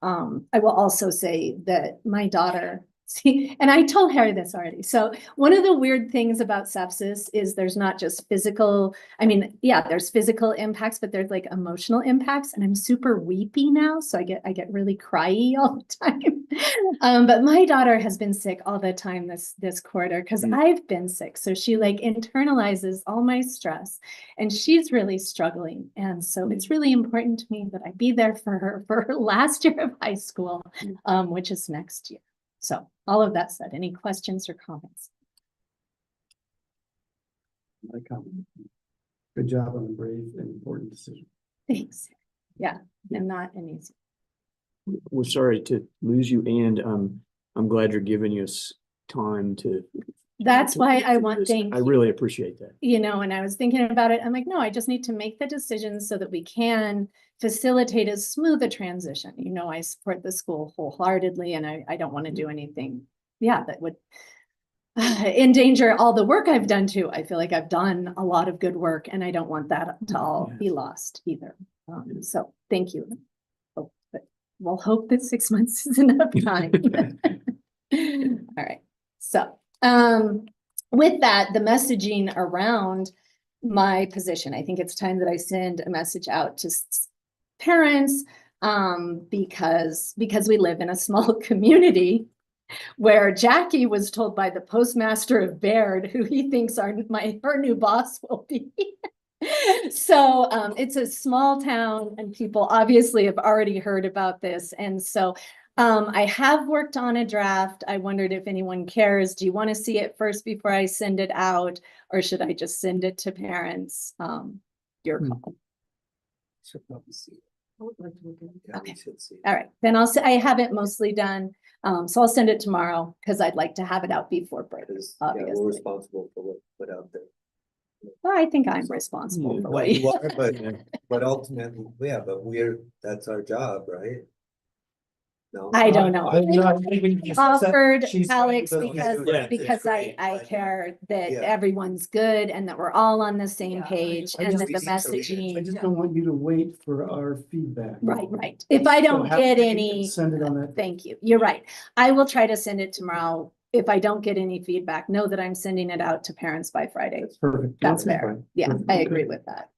I will also say that my daughter See, and I told Harry this already. So one of the weird things about sepsis is there's not just physical, I mean, yeah, there's physical impacts, but there's like emotional impacts. And I'm super weepy now. So I get really cryy all the time. But my daughter has been sick all the time this quarter because I've been sick. So she like internalizes all my stress and she's really struggling. And so it's really important to me that I be there for her last year of high school, which is next year. So all of that said, any questions or comments? My comment. Good job on a brave and important decision. Thanks. Yeah, and not an easy. We're sorry to lose you, and I'm glad you're giving us time to. That's why I want this. things. I really appreciate that. You know, and I was thinking about it. I'm like, no, I just need to make the decisions so that we can facilitate as smooth a transition. You know, I support the school wholeheartedly, and I don't want to do anything, yeah, that would endanger all the work I've done too. I feel like I've done a lot of good work, and I don't want that to all be lost either. So thank you. Oh, but we'll hope that 6 months is enough time. All right. So with that, the messaging around my position, I think it's time that I send a message out to parents because we live in a small community where Jackie was told by the postmaster of Baird, who he thinks her new boss will be. So it's a small town and people obviously have already heard about this. And so I have worked on a draft. I wondered if anyone cares. Do you want to see it first before I send it out, or should I just send it to parents? Your call. Should probably see it. I would like to look at it. Yeah, Okay. we should see it. All right, then I'll say I have it mostly done. So I'll send it tomorrow because I'd like to have it out before break, Because, obviously. we're responsible for what put out there. Well, I think I'm responsible for No, what you are, but ultimately, yeah, but that's our job, right? No. I don't know. Offered She's Alex trying to- because great, I but- care that Yeah. everyone's good and that we're all on the same page I and just- that the I messaging. just don't want you to wait for our feedback. Right. If I So don't have- get any, Send it on that. thank you. You're right. I will try to send it tomorrow. If I don't get any feedback, know that I'm sending it out to parents by Friday. That's perfect. That's Okay, fair. fine. Yeah, Perfect. I agree with that.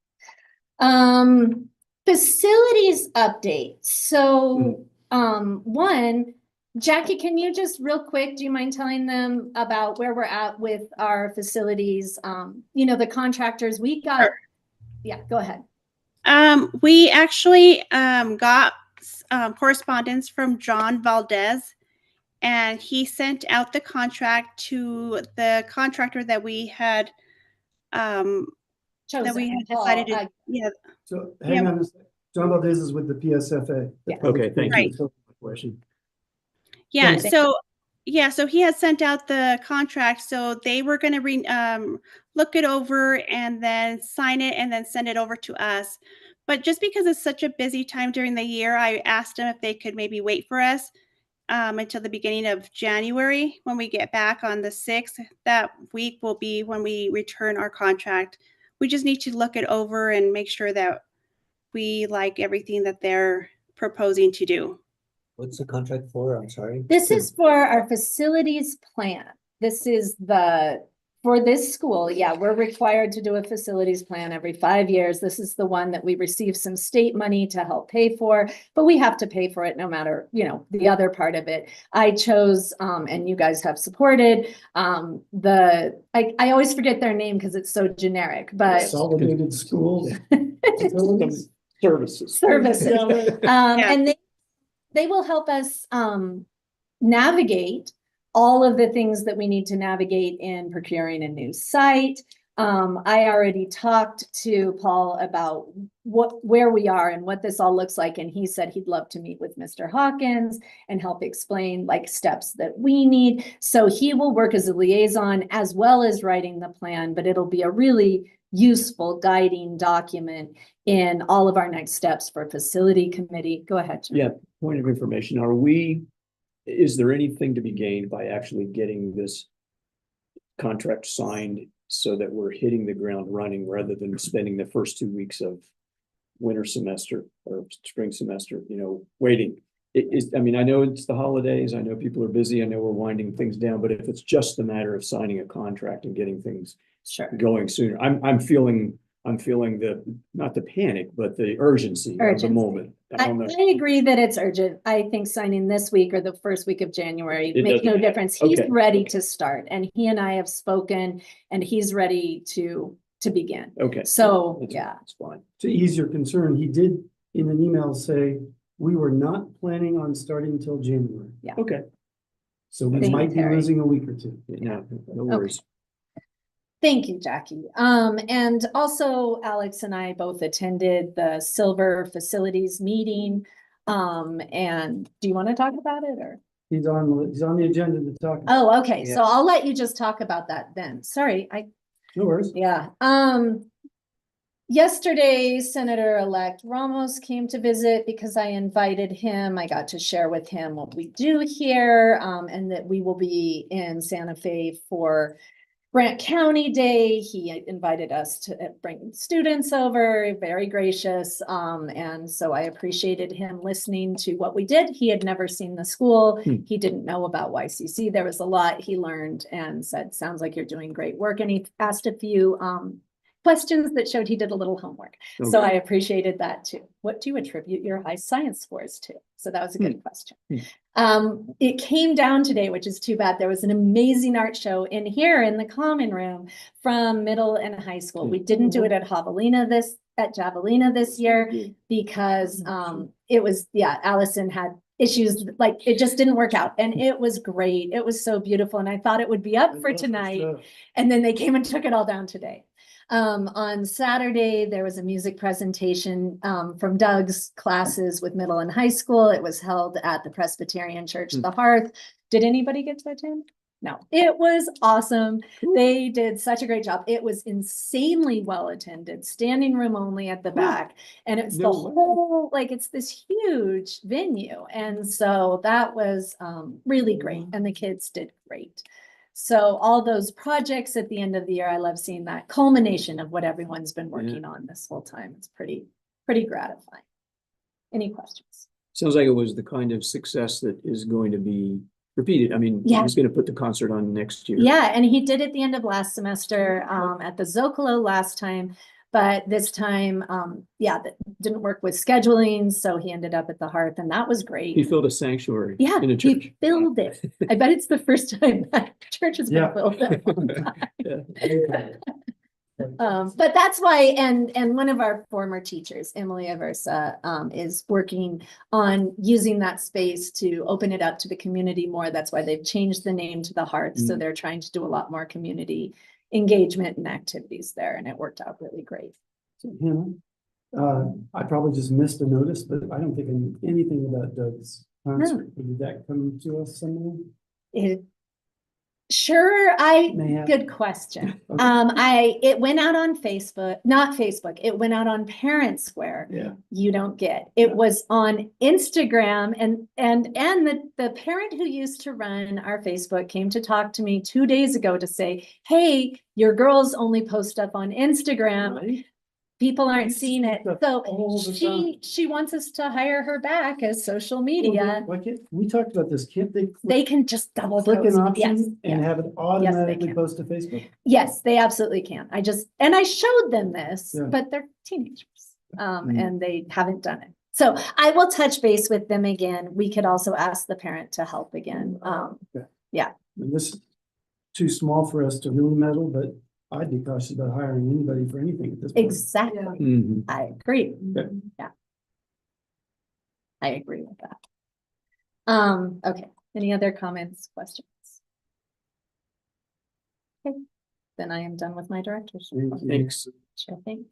Facilities update. So, one, Jackie, can you just real quick, do you mind telling them about where we're at with our facilities? You know, the contractors we got. Sure. Yeah, go ahead. We actually got correspondence from John Valdez, and he sent out the contract to the contractor that we had Chosen. decided to, yeah. So hang on a second. John Valdez is with the PSFA. Yeah. Okay, thank Right. you. Question. Yeah, Thanks. so he had sent out the contract, so they were going to look it over and then sign it and then send it over to us. But just because it's such a busy time during the year, I asked them if they could maybe wait for us until the beginning of January when we get back on the 6th. That week will be when we return our contract. We just need to look it over and make sure that we like everything that they're proposing to do. What's the contract for? I'm sorry. This is for our facilities plan. This is for this school, yeah, we're required to do a facilities plan every 5 years. This is the one that we receive some state money to help pay for, but we have to pay for it no matter, you know, the other part of it. I chose, and you guys have supported, I always forget their name because it's so generic, but. Consolidated School Services. Services. And they will help us navigate all of the things that we need to navigate in procuring a new site. I already talked to Paul about where we are and what this all looks like, and he said he'd love to meet with Mr. Hawkins and help explain like steps that we need. So he will work as a liaison as well as writing the plan, but it'll be a really useful guiding document in all of our next steps for facility committee. Go ahead, Jim. Yeah, point of information. Is there anything to be gained by actually getting this contract signed so that we're hitting the ground running rather than spending the first 2 weeks of winter semester or spring semester, waiting? it is, I mean, I know it's the holidays, I know people are busy, I know we're winding things down, but if it's just a matter of signing a contract and getting things Sure. going sooner, I'm feeling the, not the panic, but the urgency of the Urgency. moment. I I don't know. agree that it's urgent. I think signing this week or the first week of January It makes no doesn't- difference. He's okay. ready to start, and he and I have spoken, and he's ready to begin. Okay. So, That's- yeah, That's fine. To ease your concern, he did in an email say, we were not planning on starting until January. Okay. So we Thank you, might be Terry. losing a week or two. No worries. thank you, Jackie. And also Alex and I both attended the Silver Facilities meeting. And do you want to talk about it or? He's on the agenda to talk. Oh, okay. Yeah. So I'll let you just talk about that then. Sorry, No worries. yeah. Yesterday, Senator-elect Ramos came to visit because I invited him. I got to share with him what we do here, and that we will be in Santa Fe for Grant County Day. He invited us to bring students over, very gracious. And so I appreciated him listening to what we did. He had never seen the school. He didn't know about YCC. There was a lot he learned and said, sounds like you're doing great work. And he asked a few questions that showed he did a little homework. So I appreciated that too. What do you attribute your high science scores to? So that was a good question. It came down today, which is too bad. There was an amazing art show in here in the common room from middle and high school. We didn't do it at Javelina this year because it was, Allison had issues, like it just didn't work out, and it was great. It was so beautiful, and I thought it would be up for tonight, and then they came and took it all down today. On Saturday, there was a music presentation from Doug's classes with middle and high school. It was held at the Presbyterian Church, the Hearth. Did anybody get to attend? No, it was awesome. They did such a great job. It was insanely well attended, standing room only at the back. And it's the whole, like, it's this huge venue. And so that was really great. And the kids did great. So all those projects at the end of the year, I love seeing that culmination of what everyone's been working on this whole time. It's pretty gratifying. Any questions? Sounds like it was the kind of success that is going to be repeated. I mean, Yeah. he's going to put the concert on next year. Yeah, and he did at the end of last semester at the Zocalo last time. But this time, that didn't work with scheduling. So he ended up at the Hearth, and that was great. He filled a sanctuary Yeah, in a church. he filled it. I bet it's the first time that church has been Yeah. filled. That one time. Yeah. But that's why, and one of our former teachers, Emily Aversa, is working on using that space to open it up to the community more. That's why they've changed the name to the Hearth. So they're trying to do a lot more community engagement and activities there, and it worked out really great. So Hannah, I probably just missed a notice, but I don't think I knew anything about Doug's concert. Did that come to us somewhere? Good question. Okay. It went out on Facebook, not Facebook, it went out on Parent Square. Yeah. You don't get. It was on Instagram, and the parent who used to run our Facebook came to talk to me 2 days ago to say, hey, your girls only post stuff on Instagram. Right? People aren't seeing it. Stuff So all the time. she wants us to hire her back as social Well, media. why can't, we talked about this, can't they They can just double click an post. Yes, option and yes. have it automatically can. post to Facebook? Yes, they absolutely can. I showed them this, Yeah. but they're teenagers, and they haven't done it. So I will touch base with them again. We could also ask the parent to help again. And this is too small for us to really meddle, but I'd be cautious about hiring anybody for anything at this point. Exactly. Mhm. I agree. Okay. Yeah. I agree with that. Okay. Any other comments, questions? Okay, then I am done with my director's. Thank you. Thanks. Sure thing.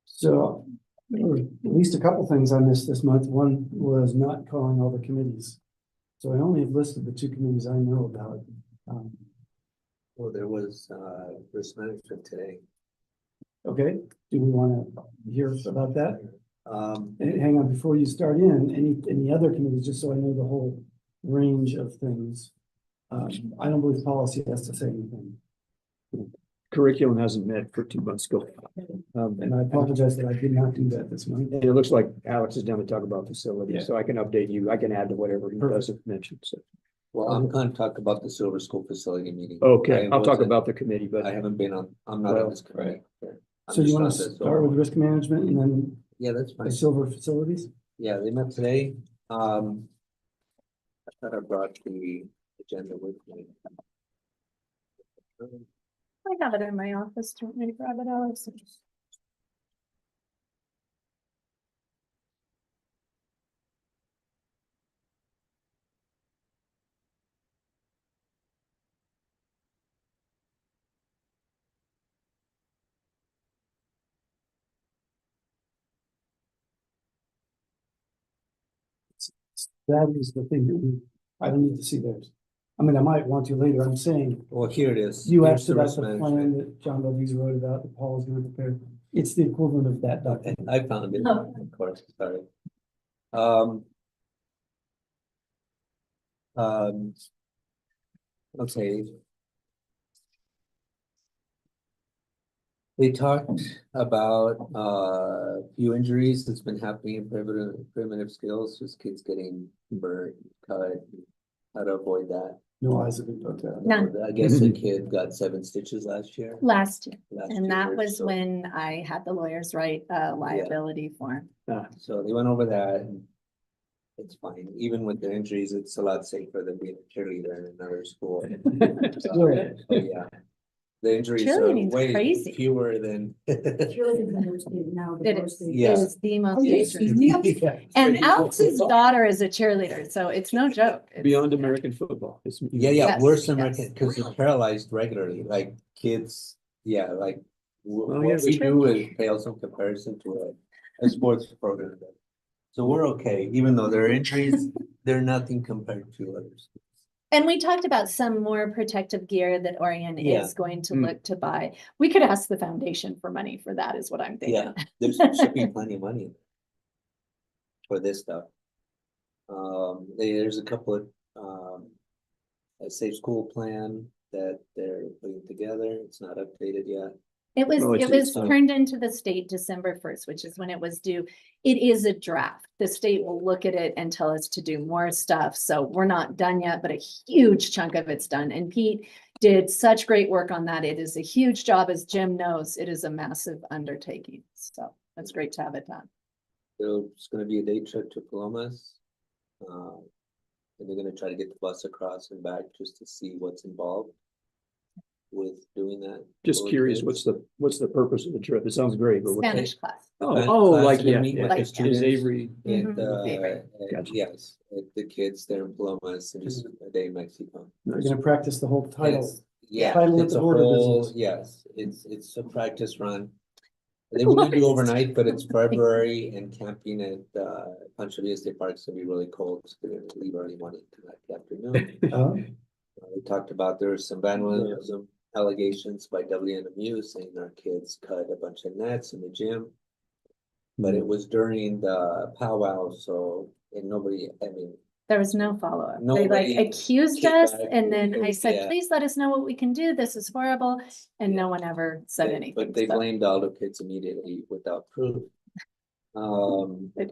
So there were at least a couple things I missed this month. One was not calling all the committees. So I only have listed the two committees I know about. Well, there was risk management today. Okay, do we want to hear about that? Um, And hang on, before you start in, any other committees, just so I know the whole range of things. I don't believe policy has to say anything. curriculum hasn't met for 2 months ago. And I apologize that I did not do that this morning. And it looks like Alex is down to talk about facilities, Yeah. so I can update you. I can add to whatever he doesn't mention, so. Well, I'm gonna talk about the Silver School facility meeting. Okay, I'll talk wasn't- about the committee, but I haven't been on, I'm not on this committee. I'm So you just want on to the start Silver with one. risk management and then Yeah, that's fine. the silver facilities? Yeah, they met today. I thought I brought the agenda with me. I have it in my office. Do you want me to grab it, Alex? That is the thing that I don't need to see theirs. I mean, I might want to later. I'm saying, Well, here it is. you Here's asked the about risk the management. plan that John Bubby's wrote about that Paul is gonna prepare. It's the equivalent of that document. I found it, Oh. of course, sorry. Okay. They talked about a few injuries that's been happening in primitive skills, just kids getting burned, cut, how to avoid that. No eyes have been poked out. None. I guess a kid got 7 stitches last year. Last year. last And that year, was so- when I had the lawyers write a liability form. So they went over that and it's fine. Even with the injuries, it's a lot safer than being a cheerleader in another school. But yeah. The injuries are Cheerleading's way crazy. fewer than. now. It is, it Yeah. is the most yes. dangerous. Yeah. And Alex's daughter is a cheerleader, so it's no joke. It's- beyond American football. It's- Yeah, Yes, worse yes. than, because they're paralyzed regularly, like kids, yeah, like. Oh, What yes. we do is pales in comparison to a sports program. So we're okay, even though there are injuries, they're nothing compared to others. And we talked about some more protective gear that Orion Yeah. is going to Mm. look to buy. We could ask the foundation for money for that, is what I'm Yeah, thinking. there's should be plenty of money. For this stuff. There's a couple of, a safe school plan that they're putting together. It's not updated yet. It was, Well, it it's- was it's, turned into the state December 1st, which is when it was due. It is a draft. The state will look at it and tell us to do more stuff. So we're not done yet, but a huge chunk of it's done. And Pete did such great work on that. It is a huge job, as Jim knows. It is a massive undertaking. So it's great to have it done. There's gonna be a day trip to Palomas. And they're gonna try to get the bus across and back just to see what's involved. With doing that. Just for curious, kids. what's the purpose of the trip? It sounds great, but what? Spanish class. Spanish Oh, class like, and then yeah, meet yeah. with Like, the yeah. students. Is Avery, And, Mhm. Gotcha. yes, the kids there in Palomas and just a day in Mexico. We're gonna practice the whole title. It's- Yeah, Title at it's the a border whole, business. yes, it's a practice run. They were gonna do overnight, but it's February and camping at Pancho Villa State Park is gonna be really cold. It's gonna leave early morning tonight afternoon. We talked about there was some vandalism allegations by WNMU saying our kids cut a bunch of nets in the gym. But it was during the powwow, so, and nobody, I mean, There was no follow-up. They Nobody like accused came us back and then I with- said, yeah. please let us know what we can do. This is horrible. And no one ever said anything. but they so- blamed all the kids immediately without proof. Good.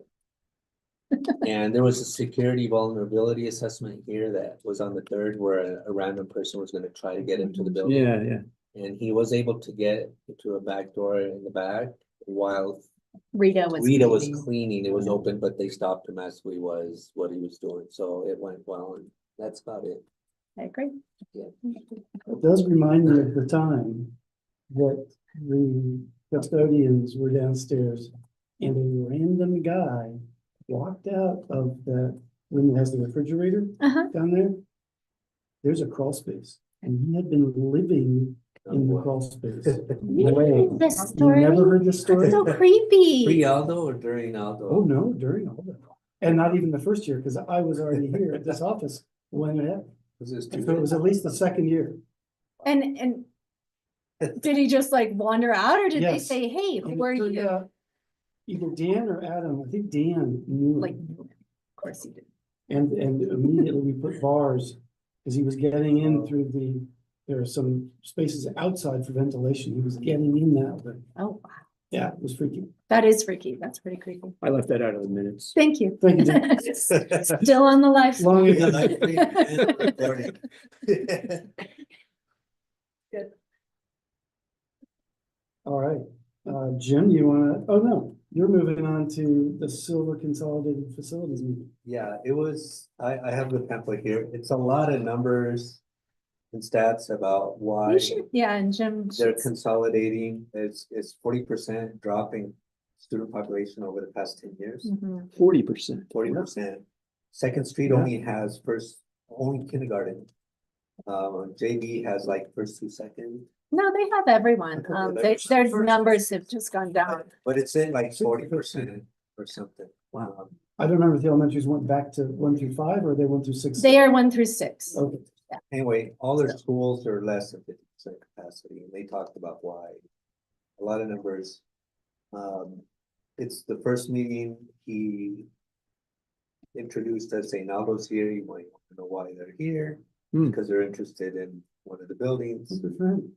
And there was a security vulnerability assessment here that was on the 3rd where a random person was gonna try to get into the building. yeah, yeah. And he was able to get to a back door in the back while Rita was. Rita was cleaning. cleaning. It was open, but they stopped him as what he was doing. So it went well and that's about it. I agree. It does remind me of the time that the custodians were downstairs and a random guy walked out of that room that has the refrigerator Uh-huh. down there. There's a crawl space and he had been living in the crawl space. Really? This You story? never heard this story? So creepy. Pre-Aldo or during Aldo? Oh, no, during all that. And not even the first year, because I was already here at this office when it happened. Was this So it was at least the second year. And did he just like wander out or did they Yes. say, hey, And who are it turned you? out Either Dan or Adam, I think Dan knew Like, him. of course he did. And immediately we put bars, because he was getting in through the there are some spaces outside for ventilation. He was getting in that, but Oh, wow. yeah, it was freaky. That is freaky. That's pretty creepy. I left that out of the minutes. Thank you. Thank you, Jim. Still on the live. Long Yeah, ago. live stream and recording. All right, Jim, you wanna, oh no, you're moving on to the Silver Consolidated Facilities meeting. Yeah, it was, I have the pamphlet here. It's a lot of numbers and stats about why You should, yeah, and Jim. they're should- consolidating. It's 40% dropping student population over the past 10 years. Mhm. 40%. 40%. Second Street Yeah. only has only kindergarten. JV has like first through second, No, they have everyone. Yeah, Their numbers have just gone down. but it's in like 40% or something. Wow. I don't remember if the elementaries went back to 1 through 5 or they 1 through 6. They are 1 through 6. Okay, Anyway, all their schools are less than 50% capacity, and they talked about why. A lot of numbers. It's the first meeting he introduced us, saying Aldo's here, you might want to know why they're here, Hmm. because they're interested in one of the buildings. good for him.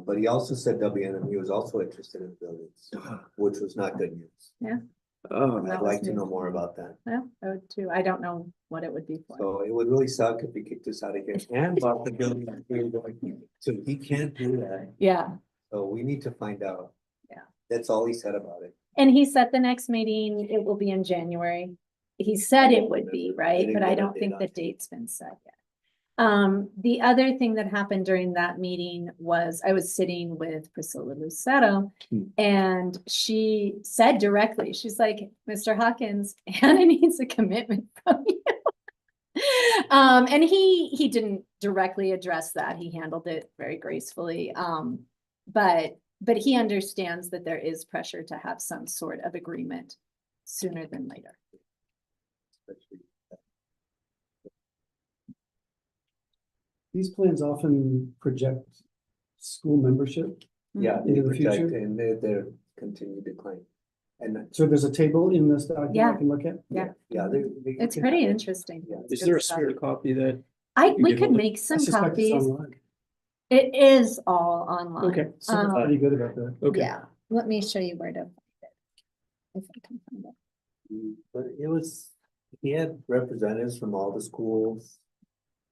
But he also said WNMU was also interested in buildings, which was not good news. Oh, That I'd was like to news. know more about that. Yeah, I would too. I don't know what it would be for. So it would really suck if he kicked us out of here and bought the building. We were going, so he can't do that. Yeah, So we need to find out. Yeah. That's all he said about it. and he said the next meeting, it will be in January. He said it would be, I right? didn't But I get a don't date think on the it. date's been set yet. The other thing that happened during that meeting was I was sitting with Priscilla Lucero Hmm. and she said directly, she's like, Mr. Hawkins, Hannah needs a commitment from you. And he didn't directly address that. He handled it very gracefully. But he understands that there is pressure to have some sort of agreement sooner than later. These plans often project school membership. Yeah, they Into the project future? and they're continued decline. And So there's a table in this document Yeah. I can look at? Yeah. yeah, It's pretty interesting. Yeah. is there a spare copy that? We You could can- make I some suspect it's copies. online. It is all online. Okay. Someone's Um, pretty good about that. Okay. Yeah, let me show you where to find it. If I can find it. But it was, he had representatives from all the schools.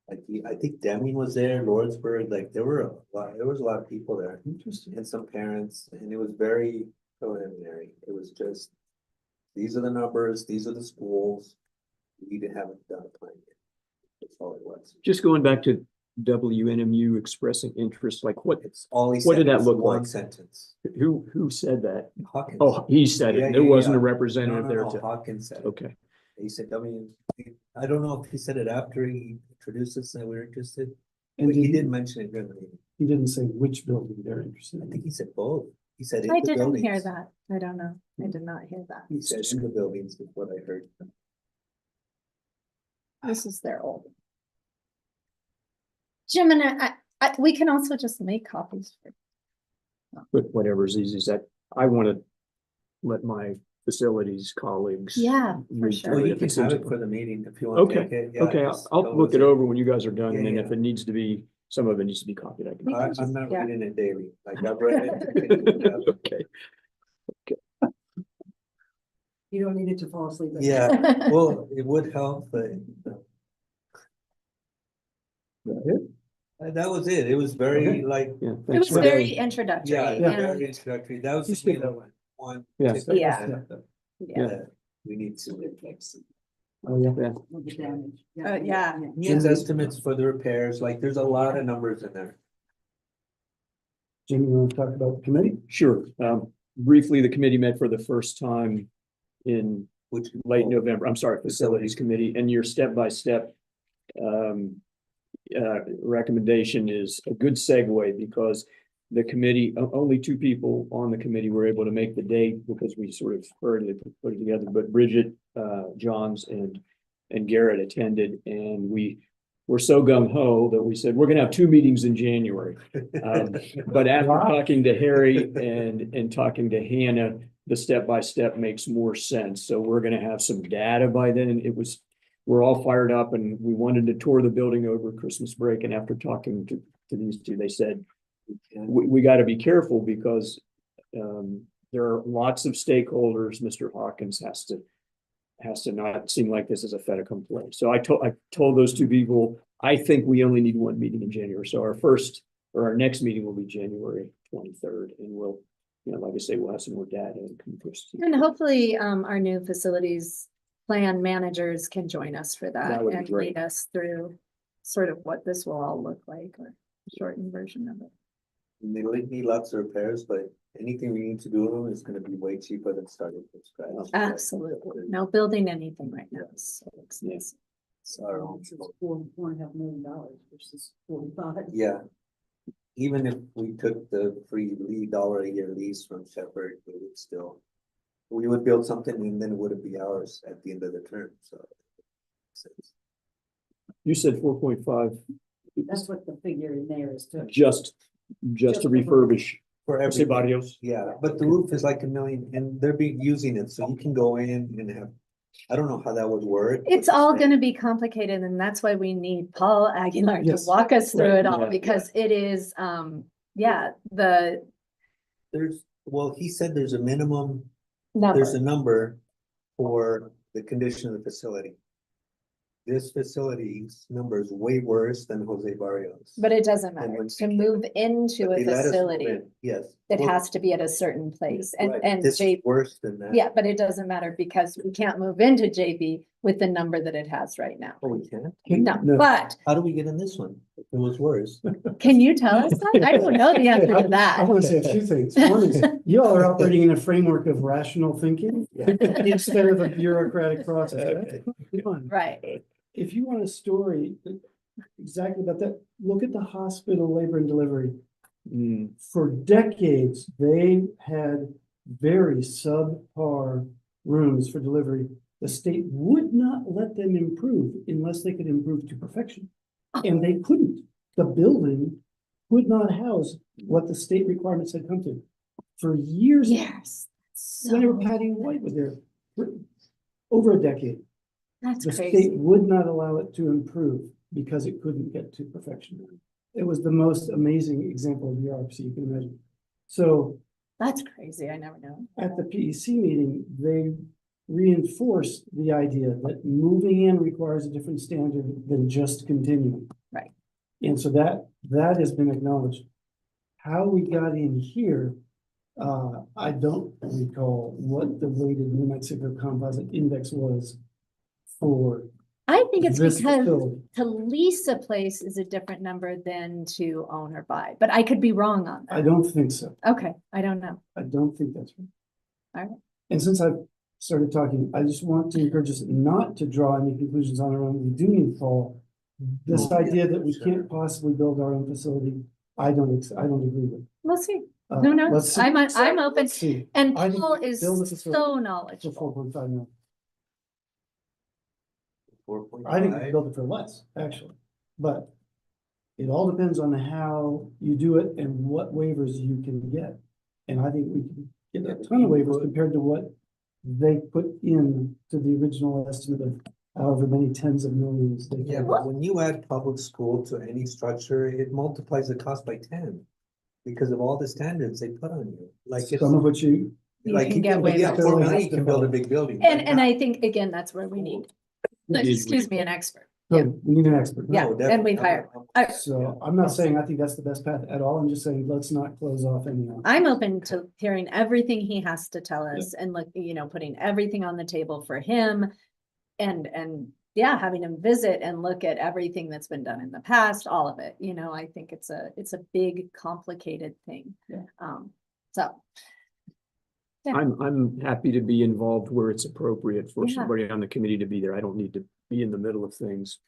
Like I think Deming was there, Lordsburg, like there was a lot of people there. Interesting. And some parents, and it was very preliminary. It was just, these are the numbers, these are the schools. We haven't done a plan yet. That's all it was. Just going back to WNMU expressing interest, like what, It's all he What said did that was look one like? sentence. who said that? Hawkins. Oh, he said Yeah, it. There yeah, wasn't a yeah. representative No, there no, to, Hawkins said it. okay. He said, I don't know if he said it after he introduced us and we were interested, And but he did- did mention it during the meeting. He didn't say which building they're interested I in. think he said both. He said in I the didn't hear buildings. that. I don't know. I did not hear that. He said in the buildings is what I heard. This is their old. Jim and we can also just make copies. But whatever's easy is that I want to let my facilities colleagues. Yeah, for read sure. through Well, it you if can it have seems- it for the meeting if you want to take Okay, it. Yeah, okay, just I'll go look with it over when you guys are done, Yeah, and then yeah. if it needs to be, some of it needs to be copied, I can. We can I'm not yeah. reading it daily, like I've read it. Okay, You don't need it to fall asleep. at. Yeah, well, it would help, but. That was it. It was very Okay. like, yeah. It thanks was for very that. introductory. yeah, Yeah. very introductory. That was You the skip main that one. one. Yeah. tip Yeah. that Yeah. We need to. Oh, yeah. Yeah. With the damage. Yeah. He has estimates for the repairs, like there's a lot of numbers in there. Jim, you want to talk about the committee? Sure. Briefly, the committee met for the first time in Which late November. I'm sorry, Facilities Committee, and your step-by-step recommendation is a good segue because the committee, only two people on the committee were able to make the date because we sort of hurriedly put it together, but Bridget, Johns and Garrett attended, and we were so gung-ho that we said, we're gonna have 2 meetings in January. But after talking to Harry and talking to Hannah, the step-by-step makes more sense. So we're gonna have some data by then. We're all fired up and we wanted to tour the building over Christmas break. And after talking to to these two. They said, we got to be careful because there are lots of stakeholders. Mr. Hawkins has to not seem like this is a fait accompli. So I told those two people, I think we only need one meeting in January. So our next meeting will be January 23rd, and we'll, like I say, we'll have some more data and can proceed. And hopefully, our new facilities plan managers can join us for that That would be and great. lead us through sort of what this will all look like, or a shortened version of it. They need lots of repairs, but anything we need to do is gonna be way cheaper than starting from scratch. Absolutely. No building anything right now is so expensive. It's our own. It's $4.5 million versus 45. Yeah. Even if we took the free $1 a year lease from Shepherd, we would build something and then it wouldn't be ours at the end of the term, so. You said 4.5 That's what the figure in there is too. just to refurbish. For Say everybody, barrios. yeah, but the roof is like $1 million and they're using it, so you can go in and have, I don't know how that would work. It's all gonna be complicated, and that's why we need Paul Aguilar to Yes. walk us through Right. it all, Yeah. because it is, He said there's a minimum, number. there's a number for the condition of the facility. This facility's number is way worse than Jose Barrios. But it doesn't And matter. once To you- move into a They let us move facility, in, yes. it Well, has to be at a certain place, and, right, and This is J, worse than that. yeah, but it doesn't matter because we can't move into JB with the number that it has right now. Oh, we can't? No, but How do we get in this one? If it was worse. can you tell us that? I don't know the answer to I that. want to say a few things. One is, you all are operating in a framework of rational thinking instead of a bureaucratic process. Okay. That's fun. Right, If you want a story exactly about that, look at the hospital labor and delivery. Mm, For decades, they had very subpar rooms for delivery. The state would not let them improve unless they could improve to perfection. And they couldn't. The building could not house what the state requirements had come to. For years, yes. Senator So, Patty White was there for over a decade. that's The state crazy. would not allow it to improve because it couldn't get to perfection. It was the most amazing example of bureaucracy you can imagine. So That's crazy. I never know. at the PEC meeting, they reinforced the idea that moving in requires a different standard than just continuing. Right. And so that has been acknowledged. How we got in here, I don't recall what the weighted New Mexico Composite Index was for I think it's this because facility. to lease a place is a different number than to own or buy, but I could be wrong on I that. don't think so. Okay, I don't know. I don't think that's right. All right. And since I've started talking, I just want to encourage us not to draw any conclusions on our own. We do need Paul. This Yeah, idea that we sure. can't possibly build our own facility, I don't agree with. We'll see. Uh, Who knows? let's see. I'm open. Let's see. And I think Paul is build this so for knowledgeable. 4.5 million. 4.5. I think we could build it for less, actually, but it all depends on how you do it and what waivers you can get. And I think we can get a ton of waivers compared to what they put in to the original estimate of however many tens of millions. They Yeah, put. but when you add public school to any structure, it multiplies the cost by 10. Because of all the standards they put on you, like it's Some of which you, You like, can get yeah, waivers. 4 million, you can build a big building. but And not- I think, again, that's where we need, excuse me, an expert. so Yeah. we need an expert. Yeah, No, and definitely. we've hired. So I'm not saying I think that's the best path at all. I'm just saying, let's not close off any. I'm open to hearing everything he has to tell us and look, putting everything on the table for him. And yeah, having him visit and look at everything that's been done in the past, all of it, I think it's a big, complicated thing. Yeah. So. Yeah. I'm happy to be involved where it's appropriate for Yeah. somebody on the committee to be there. I don't need to be in the middle of things.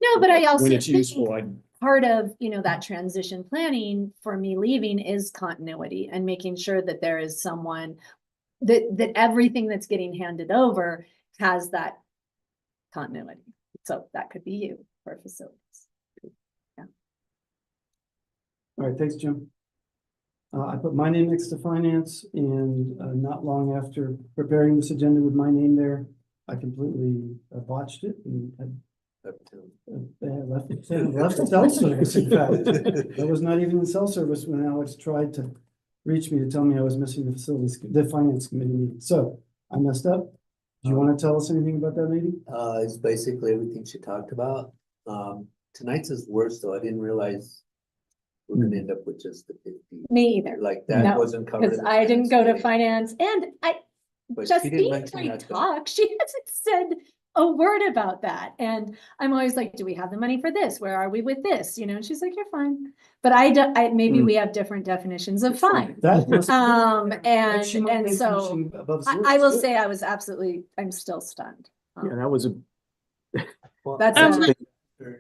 No, but I also When it's think useful, part of, that transition planning for me leaving is continuity and making sure that there is someone that everything that's getting handed over has that continuity. So that could be you for facilities. All right, thanks, Jim. I put my name next to finance and not long after preparing this agenda with my name there, I completely botched it and had They had left cell service, in fact. I was not even in cell service when Alex tried to reach me to tell me I was missing the finance committee meeting. So I messed up. Do you want to tell us anything about that meeting? It's basically everything she talked about. Tonight's is worse, though. I didn't realize we're gonna end up with just the 50. Me either, Like that No, wasn't covered. because in I didn't go to finance finance and But she didn't Justine mention might that, though. talk, she hasn't said a word about that. And I'm always like, do we have the money for this? Where are we with this? You know, and she's like, you're fine. But maybe we have different definitions of fine. That must. And she might have been so finishing above zero. I will Good. say I'm still stunned. Yeah, that was a, Well, That's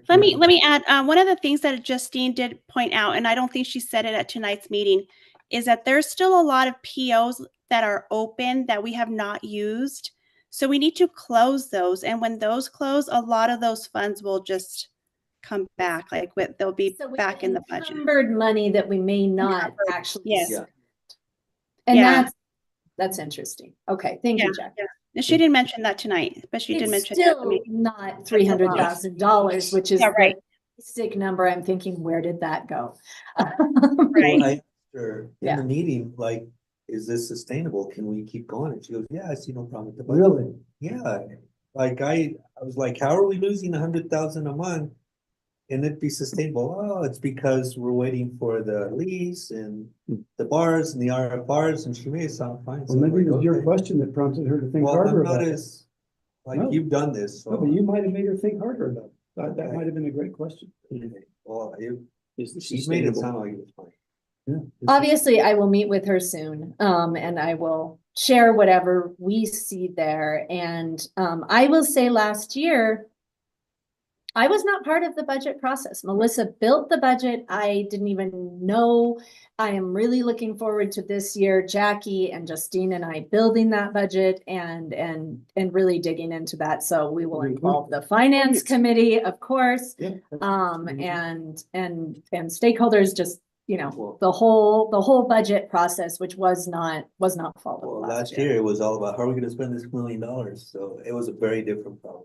Let me add, one of the things that Justine did point out, and I don't think she said it at tonight's meeting, is that there's still a lot of POs that are open that we have not used. So we need to close those. And when those close, a lot of those funds will just come back, they'll be So we back in the budget. encumbered money that we may not actually. Yes. Yeah. And Yeah. that's interesting. Okay, thank you, Jack. Yeah. And she didn't mention that tonight, but she did It's mention that to still me. not $300,000, which is Yeah, right. the basic number. I'm thinking, where did that go? Right. I asked her in Yeah. the meeting, like, is this sustainable? Can we keep going? And she goes, yeah, I see no problem with the budget. Really? Yeah, like I was like, how are we losing 100,000 a month? And it'd be sustainable. Oh, it's because we're waiting for the lease and the bars and the RFRs, and she made it sound fine. Well, maybe it was your Okay. question that prompted her to think Well, harder I'm not about it. as, like, No. you've done this, No, but so. you might have made her think harder about it. That Okay. might have been a great question. Well, is she's made it sustainable. sound like it was fine. Yeah. Obviously, I will meet with her soon, and I will share whatever we see there. And I will say last year, I was not part of the budget process. Melissa built the budget. I didn't even know. I am really looking forward to this year, Jackie and Justine and I building that budget and really digging into that. So we will involve the finance committee, of course, Yeah. and stakeholders, just, you know, the whole budget process, which was not followed Well, last last year it was all about how are we gonna spend this $1 million? So it was a very different problem.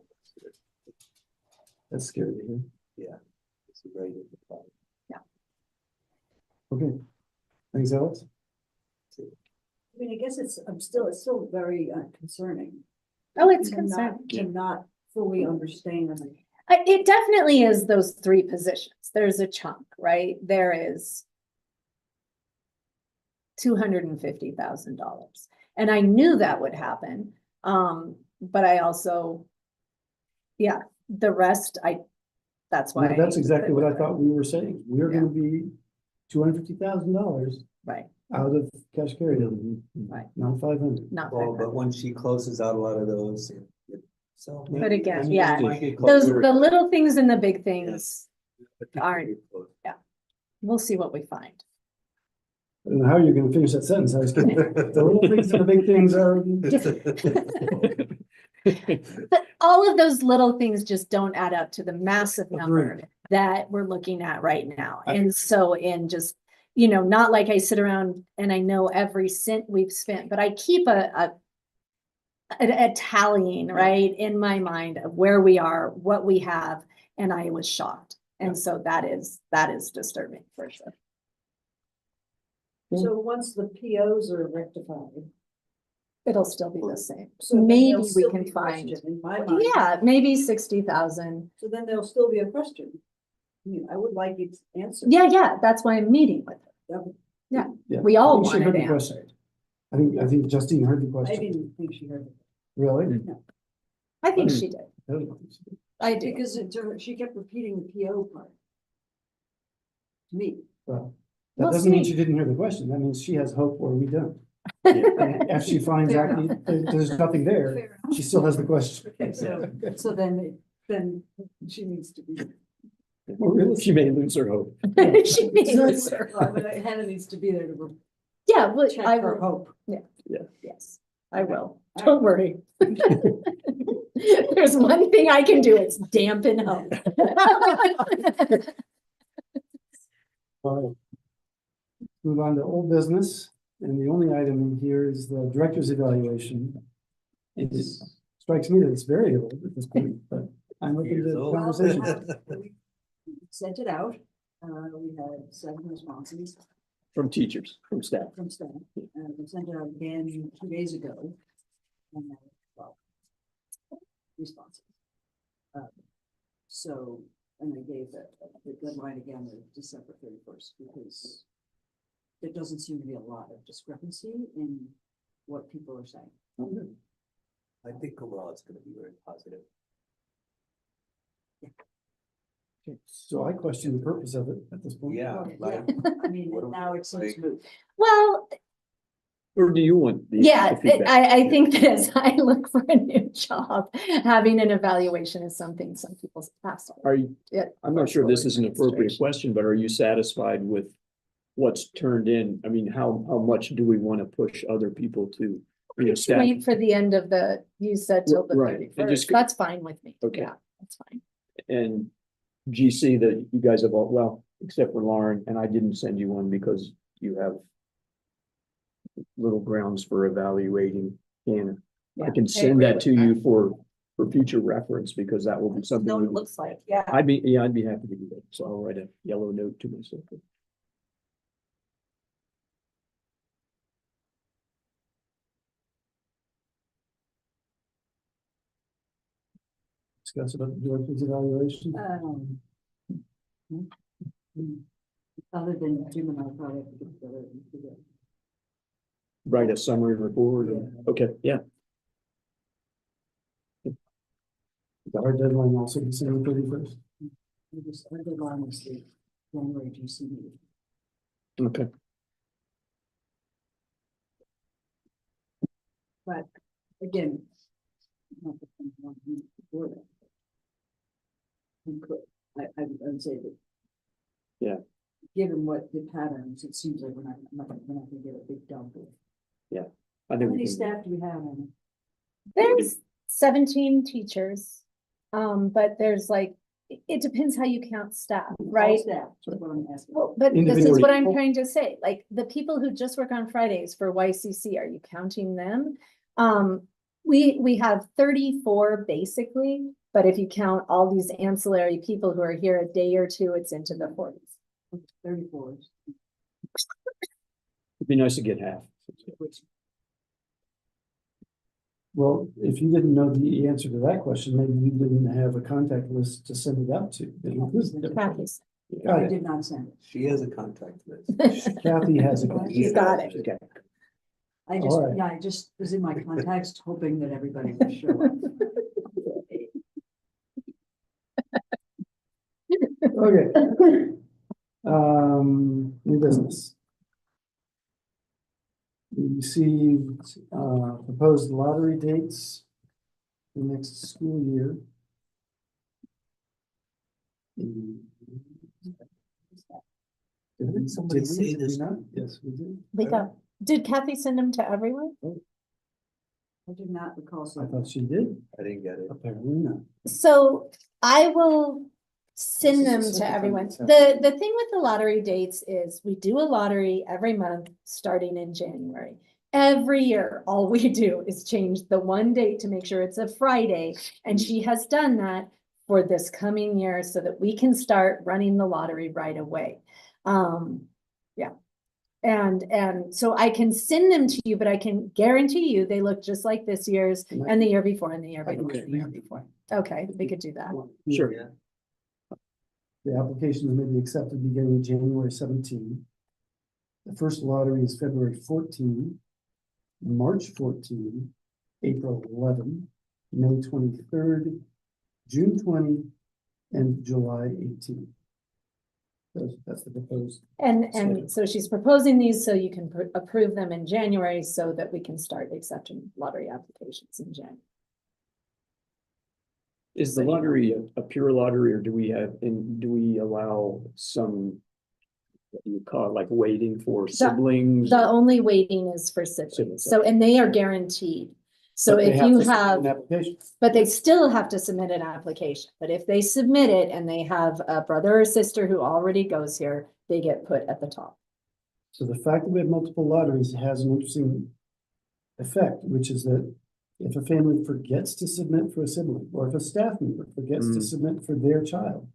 That's scary to hear. Yeah, it's a very different problem. Okay. Thanks, Alex. I mean, I guess it's still very concerning. Oh, it's to concerning. To not fully understand. It definitely is those three positions. There's a chunk, right? There is $250,000. And I knew that would happen. But I also, yeah, the rest, that's why. That's exactly what I thought we were saying. We're Yeah. gonna be $250,000 Right, out of cash carry, right, not 500. not Well, 500. but when she closes out a lot of those, so. But again, I mean, yeah, it might get Those, closer. the little things and the big things, I think aren't- we'll get close. we'll see what we find. I don't know how you're gonna finish that sentence. I was kidding. The little things and the big things are. But all of those little things just don't add up to the massive number Agreed. that we're looking at right now. I- And so in just, you know, not like I sit around and I know every cent we've spent, but I keep a tallying, right, in my mind of where we are, what we have, and I was shocked. And so that is disturbing for sure. So once the POs are rectified. It'll still be the same. so then Maybe there'll we still can be a find, question in my mind. yeah, maybe 60,000. So then there'll still be a question. I mean, I would like it answered. Yeah, that's why I'm meeting with her. Yeah. We all I think she want heard it the question. answered. I think Justine heard the I question. didn't think she heard it. Really? I think she did. I do. Because she kept repeating the PO part. To me. Well, We'll that doesn't mean see. she didn't hear the question. That means she has hope or we don't. Yeah. And if she finds Fair out there's nothing there, Fair she still has the question. Okay, so then she needs to be. Well, really? She may lose her hope. She may lose her. But Hannah needs to be there to Yeah, well, check I her will, hope. yes, I will. All right. Don't worry. There's one thing I can do, it's dampen hope. All right. Move on to old business, and the only item in here is the director's evaluation. It strikes me that it's very old at this point, but I'm open Years to old. conversation. Sent it out. We had 7 responses From teachers, from staff. from staff. We sent it out again 2 days ago. And then 12 responses. So, and I gave the deadline again of December 31st because there doesn't seem to be a lot of discrepancy in what people are saying. I think overall it's gonna be very positive. So I question the purpose of it at this point. Yeah, like, I mean, What do now we it seems like? moot. Well, Or do you want? yeah, the feedback? I think that as I look for a new job, having an evaluation is something some people ask. Are you, Yeah, I'm not sure this is an appropriate administration. question, but are you satisfied with what's turned in? I mean, how much do we want to push other people to be a staff? Wait for the end of the, you said till the Right, and 31st, just- that's fine with me. Okay. Yeah, that's fine. And GC that you guys have all, well, except for Lauren, and I didn't send you one because you have little grounds for evaluating Hannah. I Yeah, can I send agree that with to you for future reference because that will be something. Know what we it would- looks like, yeah. I'd be happy to do that. So I'll write a yellow note to myself. Discuss about the director's evaluation. Other than Jim and I probably have to get together and do that. Write a summary report. or- Okay, yeah. Our deadline also December 31st. We just, our deadline was the January GC meeting. Okay. But again. not the thing I want to do before that. We could, I would say that. Yeah. Given what the patterns, it seems like we're not gonna get a big dump. I How think we many can- staff do we have on? There's 17 teachers, but there's like, it depends how you count staff, right? Staff, that's what I'm asking. Well, but this is Individual what I'm people. trying to say, like, the people who just work on Fridays for YCC, are you counting them? We have 34 basically, but if you count all these ancillary people who are here a day or two, it's into the 40s. 34. It'd be nice to get half. Well, if you didn't know the answer to that question, maybe you didn't have a contact list to send it out to. that includes everybody. Kathy's, Got I it. did not send it. She has a contact list. Kathy has it. She's got it. Okay. I just, All right. yeah, I just was in my contacts hoping that everybody would show up. Okay. New business. We received, proposed lottery dates for next school year. Didn't somebody Did we? say Did we this? not? Yes, we did. we got, did Kathy send them to everyone? I did not recall. I seeing thought it. she did. I didn't get it. Apparently not. So I will send This them is to separate from everyone. the The thing with the lottery dates is we do a lottery every month starting in January. Every year, all we do is change the one date to make sure it's a Friday. And she has done that for this coming year so that we can start running the lottery right away. Yeah. And so I can send them to you, but I can guarantee you they look just like this year's and the year before and the year before. and the year before. Okay, we could do that. Sure. Yeah. The applications may be accepted beginning January 17. The first lottery is February 14, March 14, April 11, May 23rd, June 20, and July 18. That's the proposed. And so she's proposing these so you can approve them in January so that we can start accepting lottery applications in January. Is the lottery a pure lottery or do we allow some, what do you call it, like waiting for siblings? The only waiting is for Siblings, siblings, so, and they are guaranteed. So But they if to you submit have, an application. but they still have to submit an application, but if they submit it and they have a brother or sister who already goes here, they get put at the top. So the fact that we have multiple lotteries has an interesting effect, which is that if a family forgets to submit for a sibling, or if a staff member forgets to submit for their child,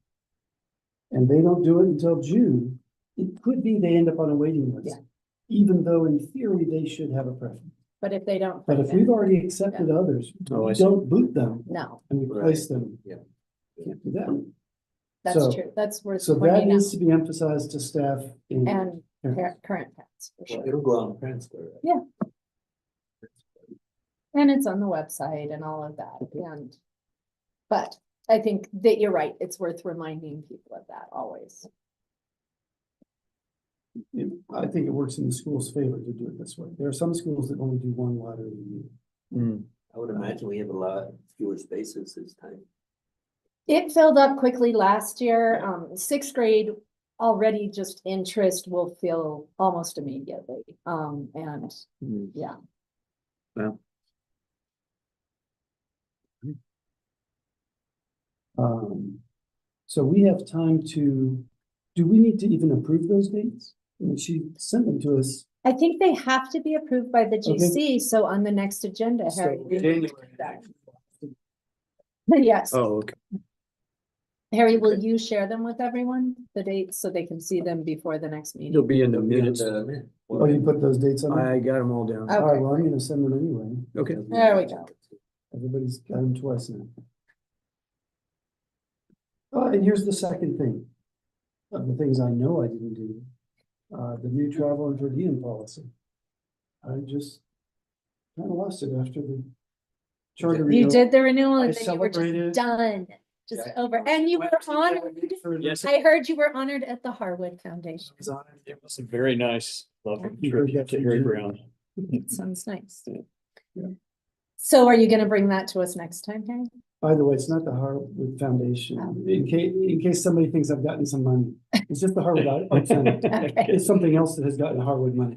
and they don't do it until June, it could be they end up on a waiting list. Yeah. Even though in theory, they should have a preference. But if they don't. But if we've already accepted others, Oh, I we see. don't boot them No, and replace them. Yeah. Can't do that. that's So- true. That's worth So that pointing needs out. to be emphasized to staff and And parents. current pets, for Well, sure. it'll go on parents' square. Right? And it's on the website and all of that, and. But I think that you're right. It's worth reminding people of that always. I think it works in the school's favor to do it this way. There are some schools that only do one lottery a year. I would imagine we have a lot fewer spaces this time. It filled up quickly last year. Sixth grade already just interest will fill almost immediately. And yeah. Well, So we have time to, do we need to even approve those dates? I mean, she sent them to us. I think they have to be approved by the GC, so on the next agenda, Harry. So we need to January. do that. Yes, oh, okay. Harry, will you share them with everyone, the dates, so they can see them before the next It'll meeting? be in the It'll be on minutes. the- Oh, you put those dates on? there? I got them all down. Oh. All right, well, I'm gonna send them anyway. Okay. There we go. Everybody's got them twice now. Oh, and here's the second thing. Of the things I know I didn't do. The new travel and per diem policy. I just kind of lost it after the charter. You renewal. did the renewal I and then you were celebrated. just done, just Yeah. over, and you were honored. Yes. I heard you were honored at the Harwood Foundation. It was a very nice, lovely Yeah. tribute to Harry Brown. Sounds nice. Yeah. So are you gonna bring that to us next time, Harry? By the way, it's not the Harwood Foundation. Oh. In case somebody thinks I've gotten some money, it's just the Harwood Art Center. Okay. It's something else that has gotten Harwood money.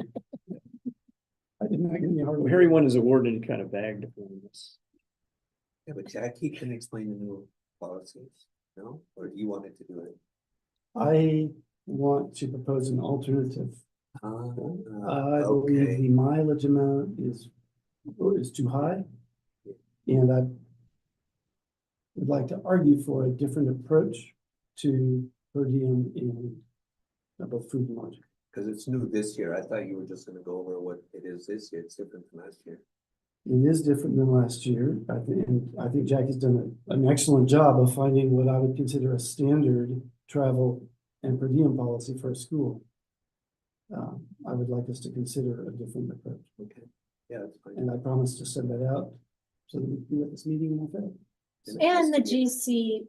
I did not get any Harwood. Harry won his award and he kind of bagged for this. Yeah, but Jackie can explain the new policies, no? Or do you want it to do it? I want to propose an alternative. I believe Okay, the mileage amount is too high. And I would like to argue for a different approach to per diem in both food and lodging. because it's new this year. I thought you were just gonna go over what it is this year. It's different from last year. It is different than last year. I think Jackie's done an excellent job of finding what I would consider a standard travel and per diem policy for a school. I would like us to consider a different approach, Okay, yeah, that's fine. and I promise to send that out so that we can be at this meeting in February. And it has And the to be- GC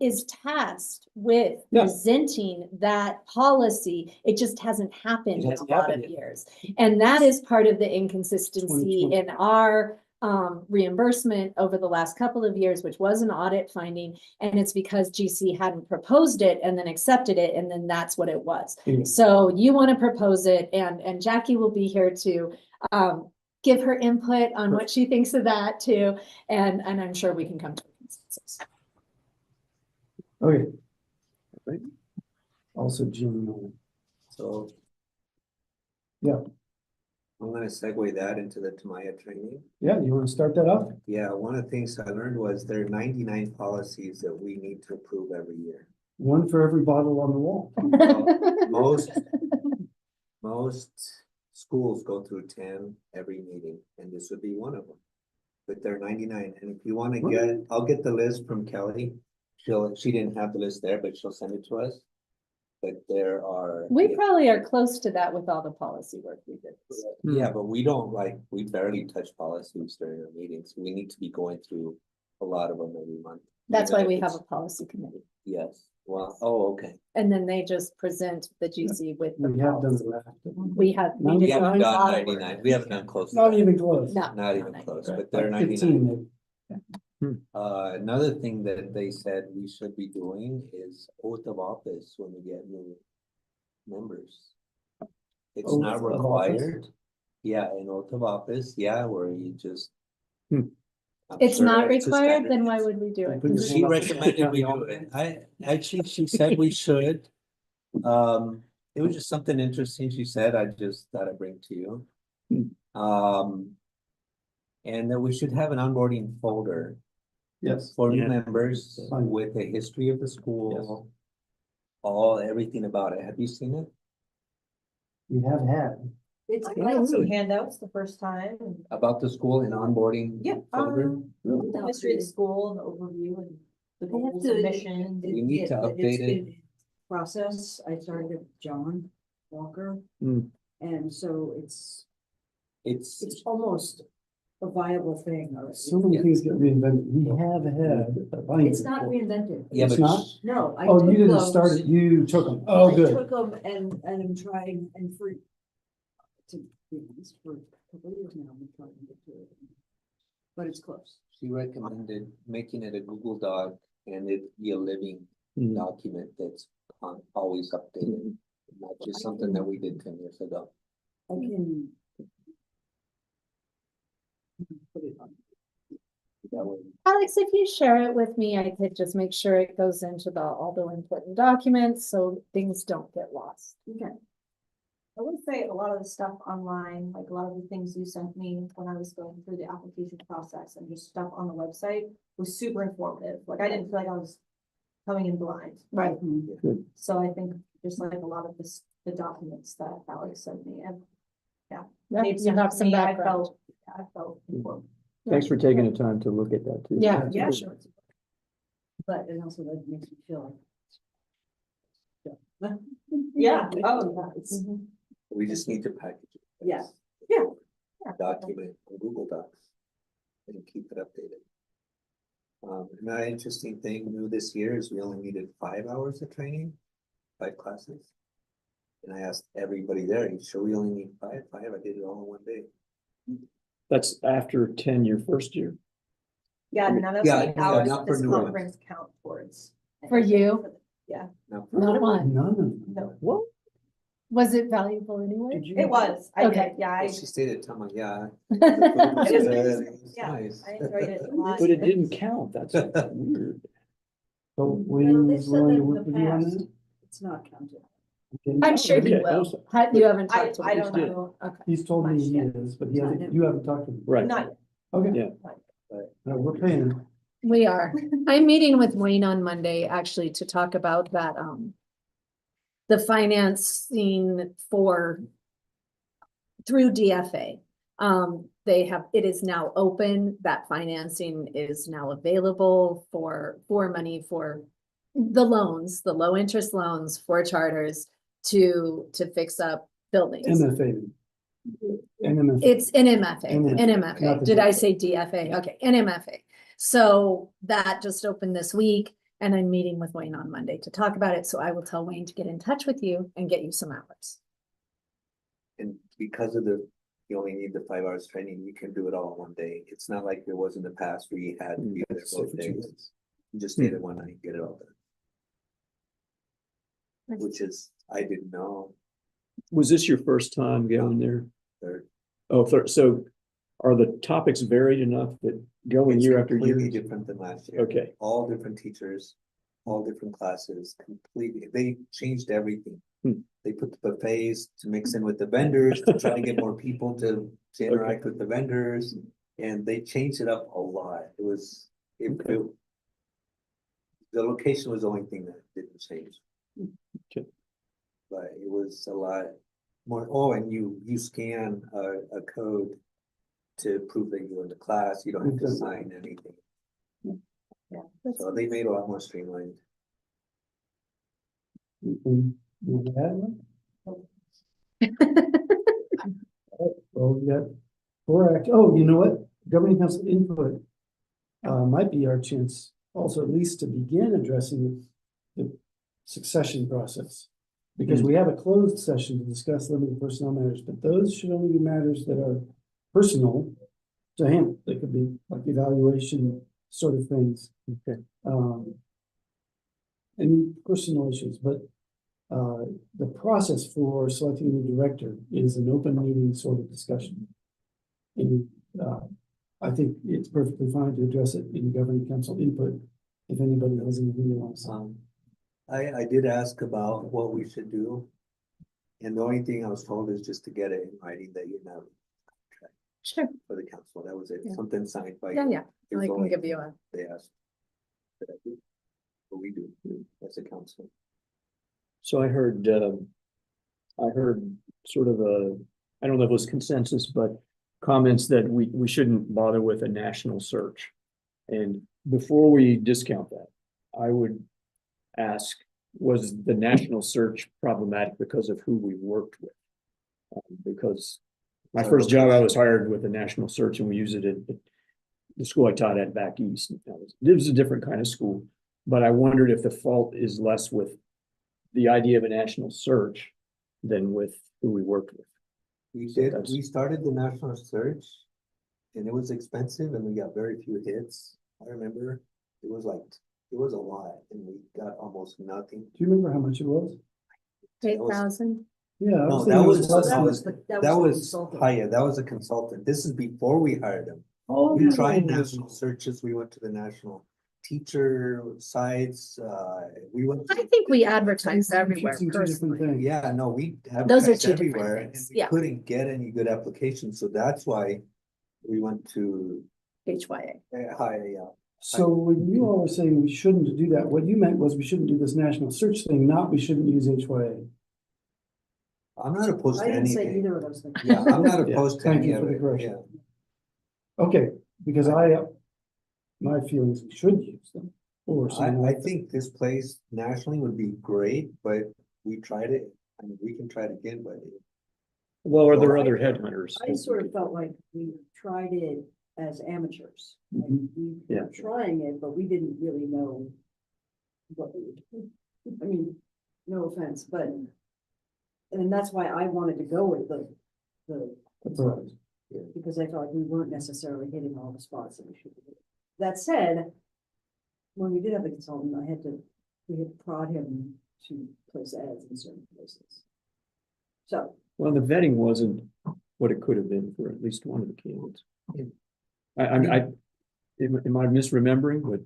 is tasked with Yeah. presenting that policy. It just hasn't happened It in a hasn't lot of happened yet. years. And that is part of the inconsistency 2020. in our reimbursement over the last couple of years, which was an audit finding. And it's because GC hadn't proposed it and then accepted it, and then that's what it was. Mm. So you want to propose it, and Jackie will be here to give her input on what she thinks of that too. And I'm sure we can come to a consensus. Okay. Right. Also, Jim, So. Yeah. I'm gonna segue that into the Tamaya training. yeah, you want to start that off? Yeah, one of the things I learned was there are 99 policies that we need to approve every year. One for every bottle on the wall. Most schools go through 10 every meeting, and this would be one of them. But there are 99, and if you want to get, I'll get the list from Kelly. She didn't have the list there, but she'll send it to us. But there are. We probably are close to that with all the policy work we did. Yeah, but we don't we barely touch policies during our meetings. We need to be going through a lot of them every month. That's Even why if we have a it's- policy committee. Yes, well, oh, okay. And then they just present the GC with the We have done policy. that. We have. No, did We a haven't lot done of work. 99, we haven't done close. to Not that. even close. No. Not even no. close, Right, but there are like 99. 15 maybe. Another thing that they said we should be doing is oath of office when we get new members. It's Oath not of office? required. Yeah, an oath of office, yeah, where you just. Hmm. I'm It's sure not it's a required, standard. then why would we do it? Put your Because She hand up. recommended we do it. She said we should. It was just something interesting she said. I just thought I'd bring to you. And that we should have an onboarding folder Yes. for new Yeah. members Fine. with a history of the school. Everything about it. Have you seen it? We have had. It's Yeah, like some really. handouts the first time. And About the school and onboarding? yeah, folder? the history of the school and the overview and the goals and mission. We need to update it. Process, I started with John Walker. Hmm. And so it's It's, almost a viable thing already. So many things get reinvented. We have had a binder. It's not reinvented. yeah, It's but not? No, I Oh, took you didn't those. start it, you took them. Oh, I good. took them and I'm trying and to be honest, for a couple of years now, I'm trying to get to it. But it's close. she recommended making it a Google Doc and it be a living Mm. document that's always updated. Not just something that we did 10 years ago. I can. Put it on. That way, Alex, if you share it with me, I could just make sure it goes into all the important documents, so things don't get lost. Okay. I would say a lot of the stuff online, like a lot of the things you sent me when I was going through the application process and just stuff on the website was super informative. Like I didn't feel like I was coming in blind. Right. So I think just like a lot of this, the documents that Alex sent me and Yeah, made you sense have to some me. background. I felt informed. Thanks for taking the time to look at that too. Yeah. Yeah, Cool. sure. But it also like makes me feel like. Yeah. Oh, it's. we just need to package it. Yeah. Yeah. Document on Google Docs. And keep it updated. Another interesting thing new this year is we only needed 5 hours of training, 5 classes. And I asked everybody there, you sure we only need 5? 5, I did it all in one day. That's after 10 your first year. Yeah, none of Yeah, the yeah, hours not of for this new ones. conference count towards. For you? Yeah, Now, Not one. None of them. no, What? Was it valuable anyway? Did you? it was. I Okay. did, yeah, well, she stayed at Tama, yeah. It was It nice. was Yeah, nice. I enjoyed it a lot. But it didn't count. That's weird. So Well, Wayne they is said willing that to in work the with you on past. that? It's not counted. Okay. I'm sure he Okay, will. awesome. You haven't I talked to I him. don't did. know, Okay. He's told me he Much, is, but he hasn't, you haven't talked to him. Right. not yet. Okay. Yeah. No, we're paying him. We are. I'm meeting with Wayne on Monday, actually, to talk about that, the financing through DFA. It is now open, that financing is now available for money for the loans, the low interest loans for charters to fix up buildings. MFA. NMFA. It's NMFA, NMFA, NMFA. not the Did I DFA. say DFA? Okay, NMFA. So that just opened this week and I'm meeting with Wayne on Monday to talk about it. So I will tell Wayne to get in touch with you and get you some hours. And because of you only need the 5 hours training, you can do it all in one day. It's not like there was in the past where you had to be there So both for 2 days. days. You just stay there one night, get it all done. Which is, I didn't know. Was this your first time going there? Third. Oh, so are the topics varied enough that going It's year after year? completely different than last year. Okay. All different teachers, all different classes, completely. They changed everything. Hmm. They put the buffets to mix in with the vendors, to try to get more people to interact with the vendors. And they changed it up a lot. The location was the only thing that didn't change. Okay. But it was a lot more, oh, and you scan a code to prove that you're in the class, you don't have to sign anything. Yeah. So they made a lot more streamlined. You had one? Well, we got 4 act, oh, you know what? Governing council input might be our chance also at least to begin addressing the succession process. Because we have a closed session to discuss limited personnel matters, but those should only be matters that are personal to him. They could be like evaluation sort of things. Okay. Any personal issues, but the process for selecting a new director is an open meeting sort of discussion. And I think it's perfectly fine to address it in governing council input if anybody has anything they want to say. I did ask about what we should do. And the only thing I was told is just to get it in writing that you're not. Sure, for the council. That was it, Yeah. something signed by. yeah, yeah, it was I can only- give you a, They asked. But I do. What we do as a council. So I heard sort of I don't know if it was consensus, but comments that we shouldn't bother with a national search. And before we discount that, I would ask, was the national search problematic because of who we worked with? Because my first job, I was hired with a national search and we used it at the school I taught at back east. It was a different kind of school, but I wondered if the fault is less with the idea of a national search than with who we worked with. We started the national search and it was expensive and we got very few hits. I remember it was a lot and we got almost nothing. Do you remember how much it was? 8,000. Yeah. I No, thinking that it was, less that than- was, the that was consultant. higher. That was a consultant. This is before we hired him. Oh, We tried national searches. We went to the national teacher sites. We went. I think we advertise I'm everywhere confusing two different personally. things. Yeah, no, we Those are advertised two different everywhere and things, we yeah. couldn't get any good applications. So that's why we went to HYA. high, So when you all were saying we shouldn't do that, what you meant was we shouldn't do this national search thing, not we shouldn't use HYA. I'm not opposed I to didn't say anything. either of those things. Yeah, I'm not Yeah. opposed to Thank any you of for the it. correction. Yeah. Okay, because my feelings, we should use them. Or something I like that. think this place nationally would be great, but we tried it. I mean, we can try it again, but Well, are there Well, other headhunters? I sort of felt like we tried it as amateurs. Like, Mhm. we Yeah. were trying it, but we didn't really know what we were doing. I mean, no offense, but and that's why I wanted to go with the Right. because I felt like we weren't necessarily hitting all the spots that we should be. That said, when we did have the consultant, we had to prod him to place ads in certain places. So, Well, the vetting wasn't what it could have been for at least one of the candidates. Am I misremembering? But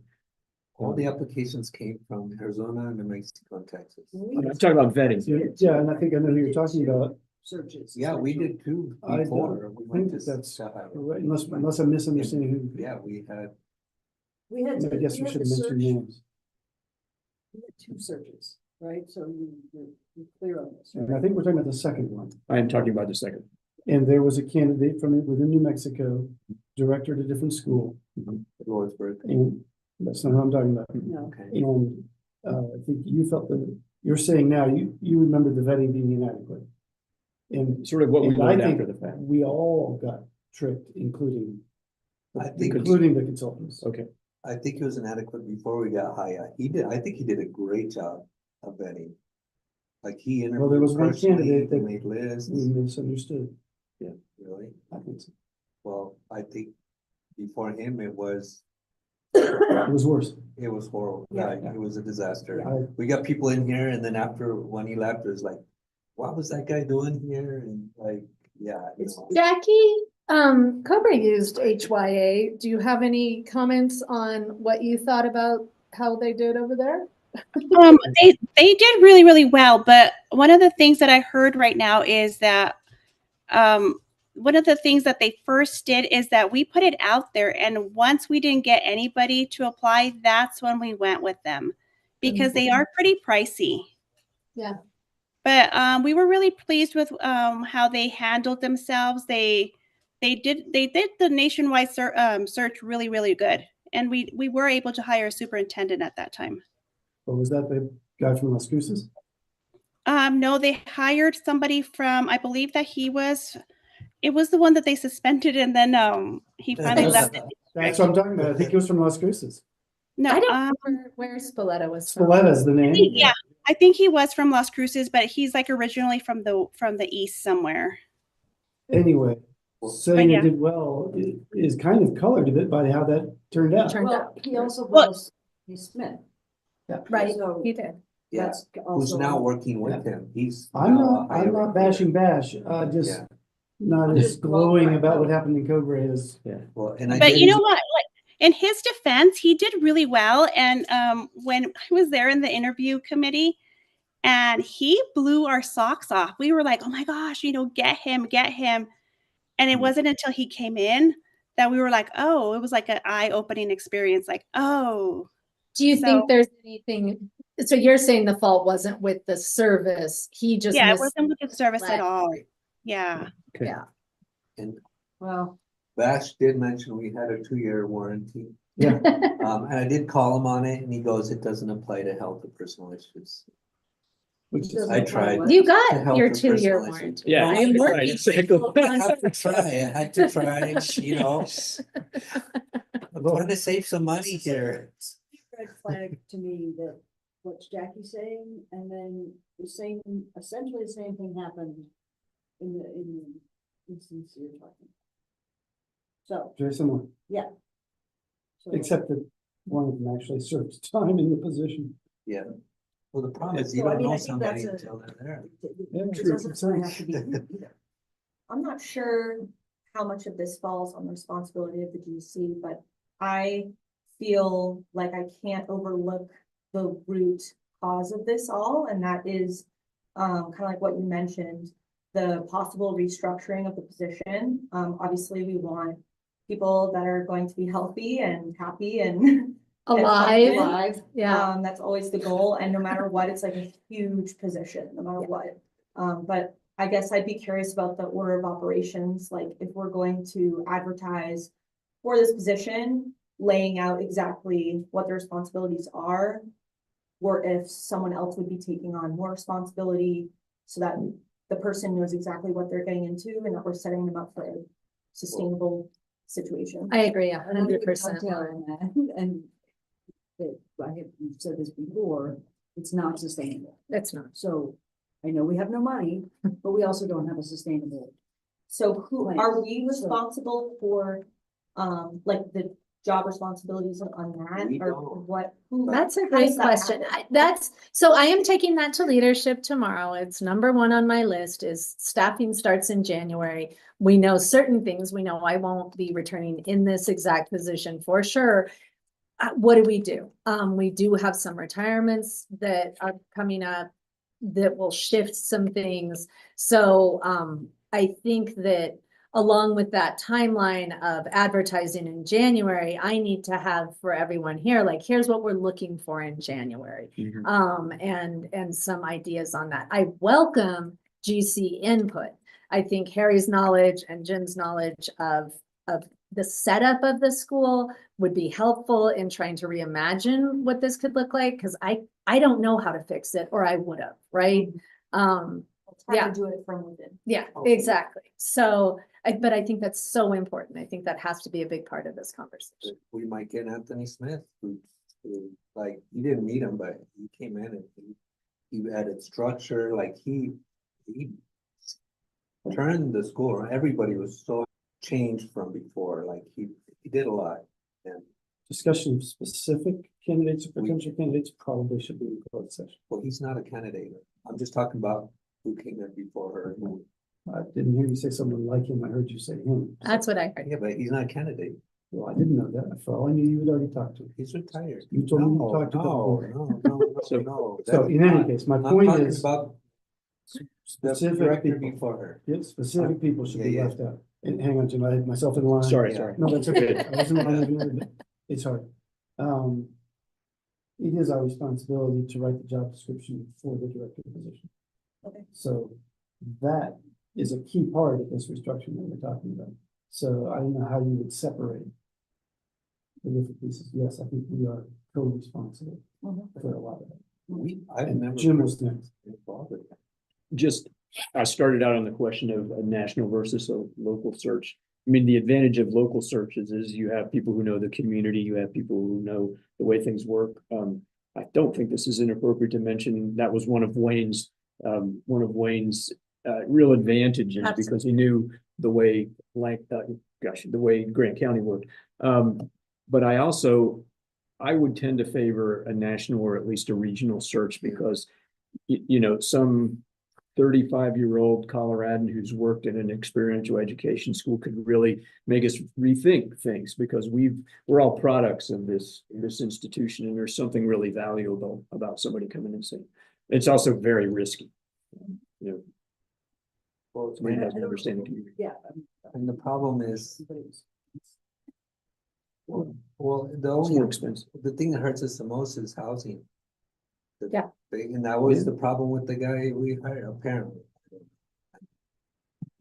all the applications came from Arizona, New Mexico, and Texas. I'm talking about vetting. Yeah, and I think I know who you're talking about. searches. Yeah, we did too I before. We think went that to that's Sahara. Right, unless I'm misunderstanding who, Yeah, we had, We had, I guess we had should the mention search, names. we had 2 searches, right? So you're clear on this, And I right? think we're talking about the second one. I am talking about the second. And there was a candidate from within New Mexico, director at a different school, Lawrenceburg. and that's not who I'm talking about. No, Okay. And I think you felt that, you're saying now, you remember the vetting being inadequate. And Sort of what we and I learned think after the fact. we all got tricked, including I think- including the consultants. Okay. I think it was inadequate before we got Haya. I think he did a great job of vetting. Like he interviewed. Well, there was one personally, candidate he that made lists, We misunderstood. really. I think so. Well, I think before him, it was It was worse. horrible. Yeah. Yeah, it was a disaster. I- We got people in here and then after when he left, it was like, what was that guy doing here? And like, yeah. It's- no. Jackie, Cobra used HYA. Do you have any comments on what you thought about how they did over there? They did really, really well. But one of the things that I heard right now is that one of the things that they first did is that we put it out there, and once we didn't get anybody to apply, that's when we went with them because they are pretty pricey. Yeah. But we were really pleased with how they handled themselves. They did the nationwide search really, really good, and we were able to hire a superintendent at that time. Or was that the guy from Las Cruces? No, they hired somebody from, I believe that it was the one that they suspended, and then he finally left. That's what I'm talking about. I think he was from Las Cruces. No, I don't remember where Spalletta was from. Spoletta's the name. yeah, I think he was from Las Cruces, but he's like originally from the east somewhere. Anyway, saying yeah. it did well is kind of colored a bit by how that turned out. Turned well, out. he also Well- was, he's Smith. Right, So he did. Yeah, that's who's also. now working with him. He's. I'm now not, a higher I'm not recruiter. bashing Bash, just Yeah. not I'm as just glowing glowing. about what happened in Cobra as. Well, and I But did- you know what? Like in his defense, he did really well. And when I was there in the interview committee, and he blew our socks off. We were like, "Oh my gosh, get him, get him!" And it Mhm. wasn't until he came in that we were like, oh, it was like an eye-opening experience. Like, oh, Do you So- think there's anything, so you're saying the fault wasn't with the service, he just yeah, it missed. wasn't with the service at Flag. all. Yeah. Okay. Yeah. And Well, Vash did mention we had a 2-year warranty. Yeah. And I did call him on it and he goes, it doesn't apply to health or personal issues. Which is, I tried. You To got help your the 2-year personal warranty. Yeah, I am right, working. exactly. I had to try, I had to try, you know. I'm trying to save some money here. red flag to me that what's Jackie saying, and then the same, essentially the same thing happened in the instance you're talking. So, very similar, so except that one of them actually served time in the position. Yeah. Well, the problem is you So, I don't mean, I know think somebody that's until they're there. Yeah, it true. doesn't necessarily have to be you either. I'm not sure how much of this falls on the responsibility of the GC, but I feel like I can't overlook the root cause of this all, and that is kind of like what you mentioned, the possible restructuring of the position. Obviously, we want people that are going to be healthy and happy and Alive, alive. yeah. That's always the goal, and no matter what, it's like a huge position, no matter what. But I guess I'd be curious about the order of operations, like if we're going to advertise for this position, laying out exactly what the responsibilities are, or if someone else would be taking on more responsibility so that the person knows exactly what they're getting into and that we're setting them up for a sustainable situation. I agree And I'm gonna 100%. dovetail on that, and I have said this before, it's not sustainable. It's not. So I know we have no money, but we also don't have a sustainable. So who, Right. are we responsible for, like the job responsibilities on that, We or don't. what? Who? That's a how great does that question. happen? So I am taking that to leadership tomorrow. It's number 1 on my list is staffing starts in January. We know certain things. We know I won't be returning in this exact position for sure. What do? We do have some retirements that are coming up that will shift some things. So I think that along with that timeline of advertising in January, I need to have for everyone here, like, here's what we're looking for in January. Mhm. And some ideas on that. I welcome GC input. I think Harry's knowledge and Jim's knowledge of the setup of the school would be helpful in trying to reimagine what this could look like, because I don't know how to fix it, or I would have, right? It's hard yeah. to do it from within. Yeah, Okay. exactly. So, but I think that's so important. I think that has to be a big part of this conversation. We might get Anthony Smith, who like, you didn't meet him, but he came in and he added structure, like he turned the school, everybody was so changed from before, like he did a lot. And Discussion of specific candidates or potential candidates probably should be in closed session. well, he's not a candidate. I'm just talking about who came in before her. I didn't hear you say someone like him. I heard you say him. That's what I heard. Yeah, but he's not a candidate. Well, I didn't know that. For all I knew, you had already talked to him. He's retired. You told me you No, talked to him no, before. no. So- So in any case, my I'm point talking is, about the specific director people, before her. yeah, specific people should be Yeah, yeah. left out. And hang on, Jim, I had myself in line. Sorry, Yeah. sorry. No, that's okay. I wasn't in line with you, but it's hard. It is our responsibility to write the job description for the director position. Okay. So that is a key part of this restructuring that we're talking about. So I don't know how you would separate the different pieces. Yes, I think we are co-responsible for a lot of it. I've And never. Jim was next. involved with that. Just, I started out on the question of a national versus a local search. I mean, the advantage of local searches is you have people who know the community, you have people who know the way things work. I don't think this is inappropriate to mention, that was one of Wayne's real advantages, Absolutely. because he knew the way, the way Grant County worked. But I would tend to favor a national or at least a regional search, because some 35-year-old Coloradan who's worked in an experiential education school could really make us rethink things, because we're all products of this institution, and there's something really valuable about somebody coming and saying. It's also very risky. Well, somebody doesn't understand the community. Yeah. And the problem is, well, the It's more only, expensive. the thing that hurts us the most is housing. Yeah. And that was the problem with the guy we hired, apparently.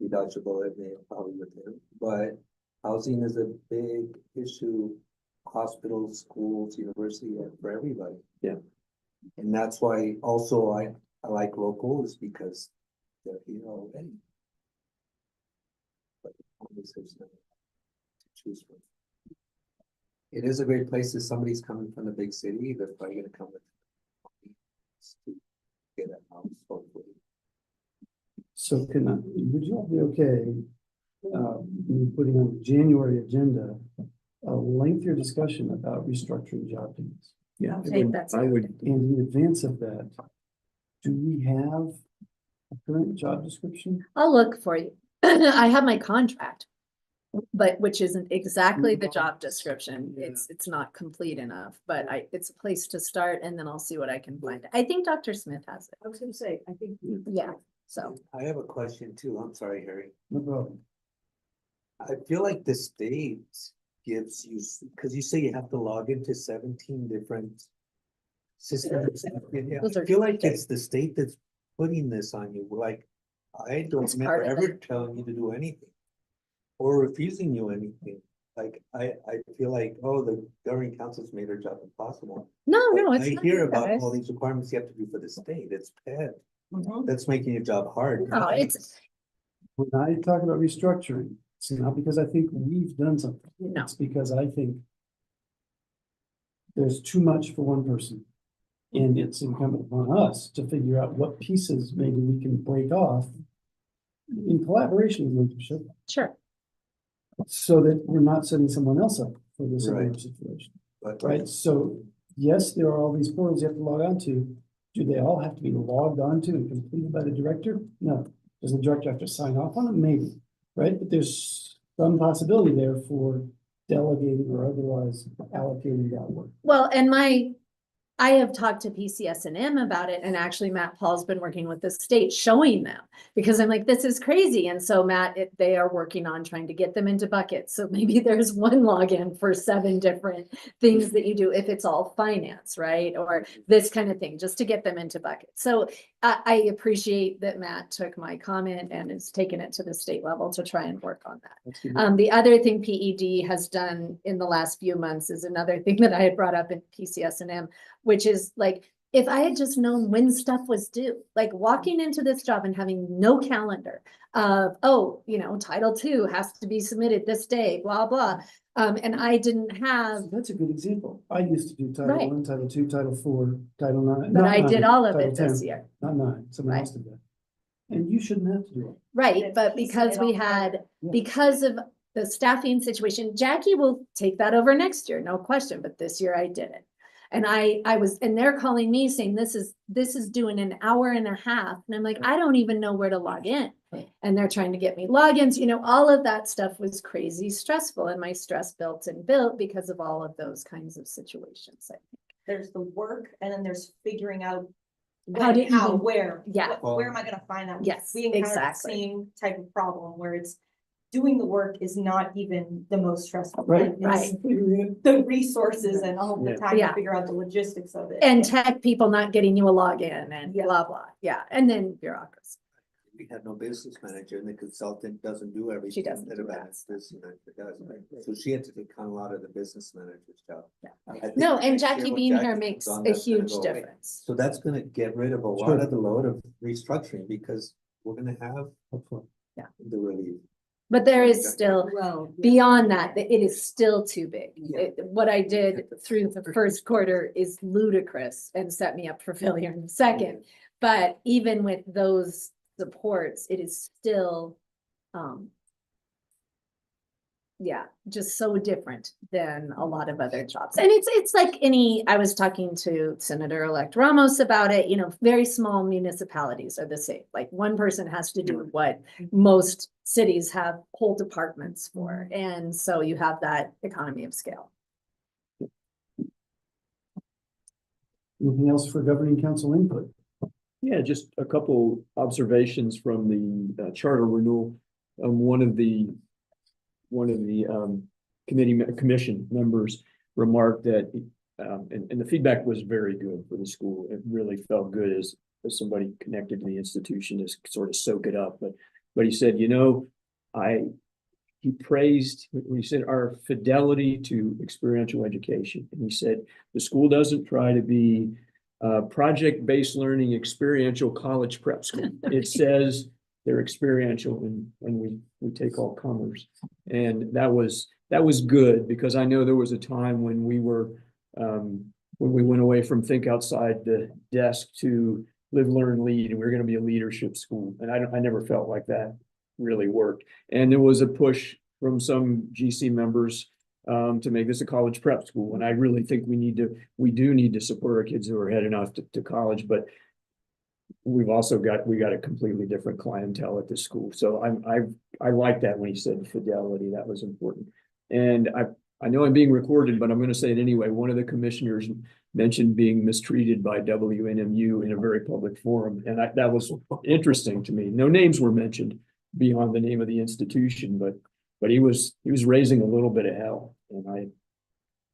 We dodged a bullet, maybe probably with him, but housing is a big issue. Hospitals, schools, university, for everybody. Yeah. And that's why also I like locals because they're here already. But always there's no to choose from. It is a great place if somebody's coming from the big city, they're probably gonna come with to get a house, hopefully. So would you all be okay, me putting on the January agenda, a lengthier discussion about restructuring job teams? Yeah, I think that's. I would, And in advance of that, do we have a current job description? I'll look for you. I have my contract, but which isn't exactly the job description. Yeah. It's not complete enough, but it's a place to start and then I'll see what I can find. I think Dr. Smith has it. I was gonna say, I think. Yeah, so. I have a question too, I'm sorry, Harry. No problem. I feel like the state gives you, because you say you have to log into 17 different systems. Yeah, Those I are feel like state. it's the state that's putting this on you, like, I don't It's remember part of ever it. telling you to do anything. Or refusing you anything, like, I feel like, oh, the governing council's made their job impossible. No, But no, it's. I not hear you about guys. all these requirements you have to do for the state, it's bad, Mhm. that's making your job hard. No, it's, When I talk about restructuring, it's not because I think we've done something. No. It's because I think there's too much for one person. And it's incumbent upon us to figure out what pieces maybe we can break off in collaboration with leadership, sure. so that we're not setting someone else up for this similar Right. situation, But right? So yes, there are all these portals you have to log on to. Do they all have to be logged onto and completed by the director? No. Does the director have to sign off on it? Maybe, right? But there's some possibility there for delegating or otherwise allocating that work. Well, and I have talked to PCS&M about it, and actually Matt Paul's been working with the state, showing them, because I'm like, this is crazy. And so Matt, they are working on trying to get them into buckets. So maybe there's one login for 7 different things that you do if it's all finance, right? Or this kind of thing, just to get them into buckets. So I appreciate that Matt took my comment and has taken it to the state level to try and work on that. that's good. The other thing PED has done in the last few months is another thing that I had brought up in PCS&M, which is like, if I had just known when stuff was due, like walking into this job and having no calendar of, oh, Title II has to be submitted this day, blah, blah. And I didn't have, So that's a good example. I used to do Title Right. I, Title II, Title IV, Title IX. but not I did 9, all of Title it this 10, year. Not 9, someone Right. else did that. And you shouldn't have to do it. Right, It's but piecing because it we all had, together. Yeah. because of the staffing situation, Jackie will take that over next year, no question, but this year I did it. And and they're calling me saying, this is due in an hour and a half. And I'm like, I don't even know where to log in. Right. And they're trying to get me logins, all of that stuff was crazy stressful, and my stress built because of all of those kinds of situations. I think. There's the work and then there's figuring out How when, to how, even- where. Yeah. Where am I gonna find that? Yes, We encountered the exactly. same type of problem where it's doing the work is not even the most stressful. Right. thing. It's the resources and all the Yeah. time to Yeah. figure out the logistics of it. And tech people not getting you a login and Yeah. blah, blah. Yeah, and then bureaucracy. we had no business manager and the consultant doesn't do everything. doesn't that do a that business manager does. So she had to take on a lot of the business manager's job. Yeah. I think No, and next year Jackie when being here Jackie makes comes on, a that's gonna huge go away. difference. So that's gonna get rid of a lot Sure. of the load of restructuring because we're gonna have Hopefully. the relief. But there is still, Well. yeah. beyond that, it is still too big. Yeah. What I did through the first quarter is ludicrous and set me up for failure in the second. But even with those supports, it is still, yeah, just so different than a lot of other jobs. And it's like I was talking to Senator-elect Ramos about it, very small municipalities are the same. Like one person has to do what most cities have whole departments for. And so you have that economy of scale. Anything else for governing council input? Yeah, just a couple observations from the charter renewal. One of the commission members remarked that, and the feedback was very good for the school. It really felt good as somebody connected to the institution to sort of soak it up. But he said, he praised, he said, our fidelity to experiential education. And he said, the school doesn't try to be project-based learning, experiential college prep school. It says they're experiential, and we take all comers. And that was good, because I know there was a time when we were when we went away from think outside the desk to live, learn, lead, and we were going to be a leadership school. And I never felt like that really worked. And there was a push from some GC members to make this a college prep school. And I really think we do need to support our kids who are heading off to college, but we got a completely different clientele at this school. So I like that when he said fidelity, that was important. And I know I'm being recorded, but I'm going to say it anyway. One of the commissioners mentioned being mistreated by WNMU in a very public forum. And that was interesting to me. No names were mentioned beyond the name of the institution, but he was raising a little bit of hell. And I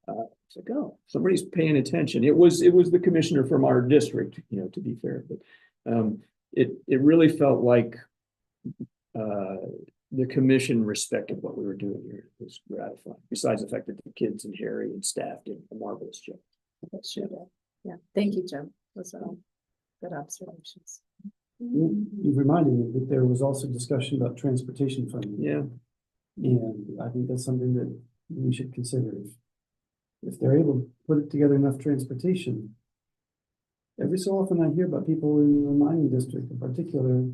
was like, oh, somebody's paying attention. It was the commissioner from our district, to be fair, but it really felt like the commission respected what we were doing here. It was gratifying, besides the fact that the kids and Harry and staff did a marvelous job. Yeah, thank you, Jim. Those are all good observations. You've reminded me that there was also discussion about transportation funding. Yeah. And I think that's something that we should consider. If they're able to put together enough transportation. Every so often I hear about people in the mining district in particular,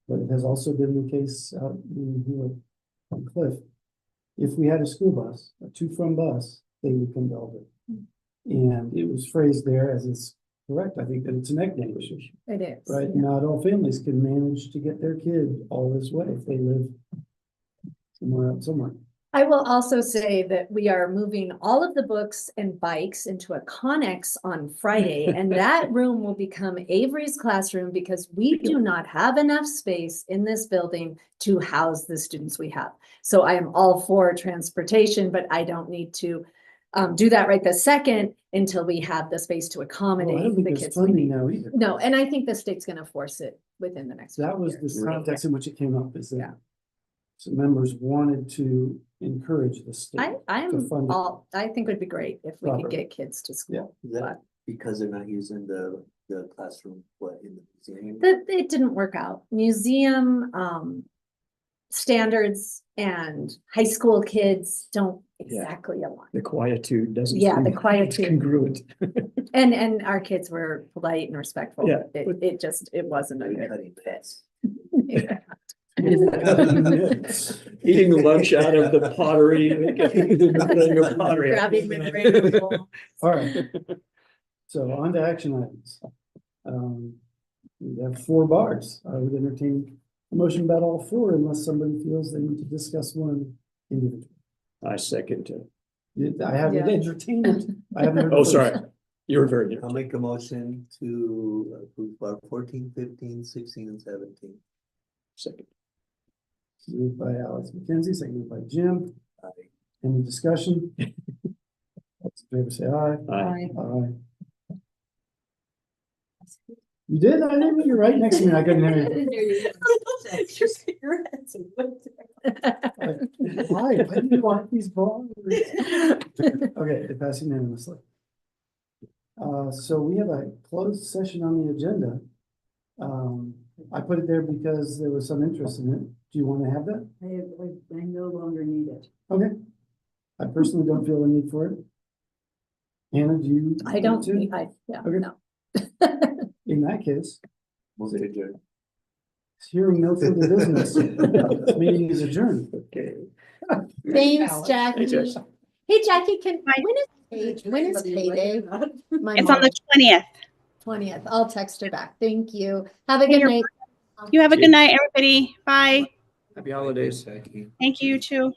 but it has also been the case out in here on Cliff. If we had a school bus, a to-from bus, they would come to Albert. And it was phrased there as it's correct. I think that it's an equity issue. It is. Right? Yeah. Not all families can manage to get their kid all this way if they live somewhere. I will also say that we are moving all of the books and bikes into a Connex on Friday, and that room will become Avery's classroom because we do not have enough space in this building to house the students we have. So I am all for transportation, but I don't need to do that right this second until we have the space to accommodate I don't think the there's kids. we funding need. now either. No, and I think the state's going to force it within the next. That few was years. the context in which it came up, is that Yeah. some members wanted to encourage the state. I fund it. I think it would be great if we could Properly. get kids to school. Is that because they're not using the classroom, in the museum? It didn't work out. Museum standards and high school kids don't exactly align. The quietude doesn't. Yeah, the seem quietude. congruent. And our kids were polite and respectful. Yeah, It wasn't a They're good cutting fit. beds. Yeah. Eating the lunch out of the pottery. Grabbing mid-grade bowl. All right. So on to action items. We have 4 bars. I would entertain a motion about all 4 unless somebody feels they need to discuss one individually. I second. I haven't Yeah. entertained it. I haven't heard. Oh, a sorry. voice. You were very good. I'll make a motion to approve bar 14, 15, 16, and 17. Second. Moved by Alex McKenzie, seconded by Jim. Aye. Any discussion? All those in favor say aye. Aye. Aye. You did? I didn't. You're right next to me. I couldn't hear you. Why? Why do you want these bars? Okay, it passed unanimously. So we have a closed session on the agenda. I put it there because there was some interest in it. Do you want to have that? I no longer need it. Okay. I personally don't feel the need for it. Anna, do you? I don't, want to? yeah, Okay. no. In that case, Move to adjourn. hearing no further business, this meeting is adjourned. Okay. Thanks, Jackie. Jess. Hey, Jackie, Bye. when is payday? My It's on the 20th. 20th. I'll text her back. Thank you. Have a good You're night. You have a good night, everybody. Bye. Happy holidays. Thank you too.